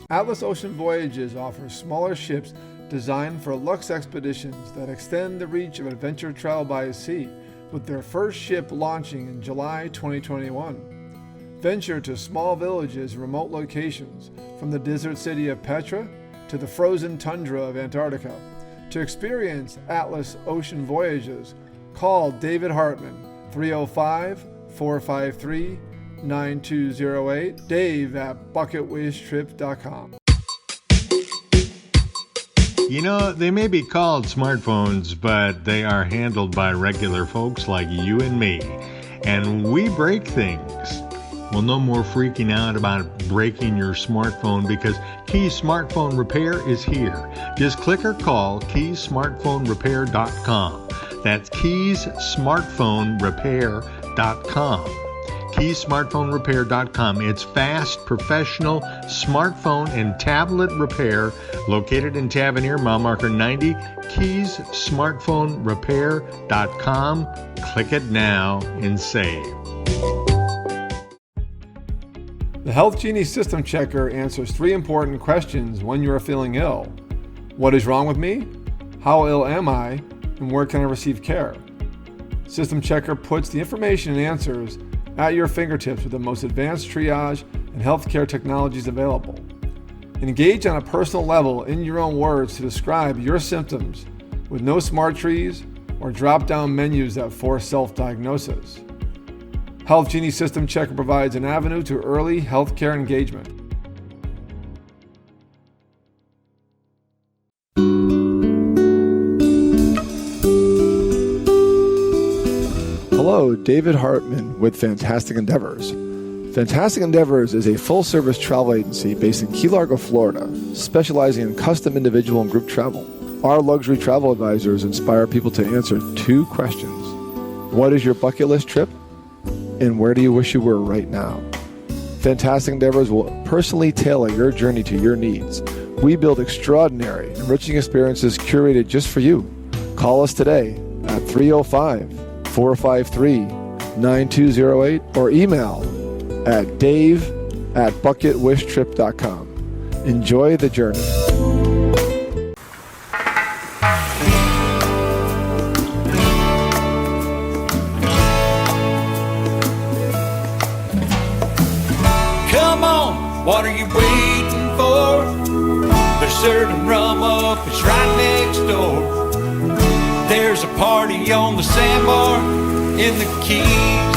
Atlas Ocean Voyages offers smaller ships designed for luxe expeditions that extend the reach of adventure travel by sea, with their first ship launching in July 2021. Venture to small villages and remote locations, from the desert city of Petra to the frozen tundra of Antarctica. To experience Atlas Ocean Voyages, call David Hartman, 305-453-9208, Dave at bucketwishtrip.com. You know, they may be called smartphones, but they are handled by regular folks like you and me. And we break things. Well, no more freaking out about breaking your smartphone, because Keys Smartphone Repair is here. Just click or call keysmartphonerepair.com. That's keysmartphonerepair.com. keysmartphonerepair.com. It's fast, professional smartphone and tablet repair, located in Tavernier, mile marker 90. keysmartphonerepair.com. Click it now and save. The Health Genie System Checker answers 3 important questions when you are feeling ill. What is wrong with me? How ill am I? And where can I receive care? System Checker puts the information and answers at your fingertips with the most advanced triage and healthcare technologies available. Engage on a personal level in your own words to describe your symptoms, with no smart trees or drop-down menus that force self-diagnosis. Health Genie System Checker provides an avenue to early healthcare engagement. Hello, David Hartman with Fantastic Endeavors. Fantastic Endeavors is a full-service travel agency based in Key Largo, Florida, specializing in custom individual and group travel. Our luxury travel advisors inspire people to answer 2 questions. What is your bucket list trip? And where do you wish you were right now? Fantastic Endeavors will personally tailor your journey to your needs. We build extraordinary, enriching experiences curated just for you. Call us today at 305-453-9208 or email at dave@bucketwishtrip.com. Enjoy the journey. Come on, what are you waiting for? They're serving rum up, it's right next door. There's a party on the sandbar in the Keys.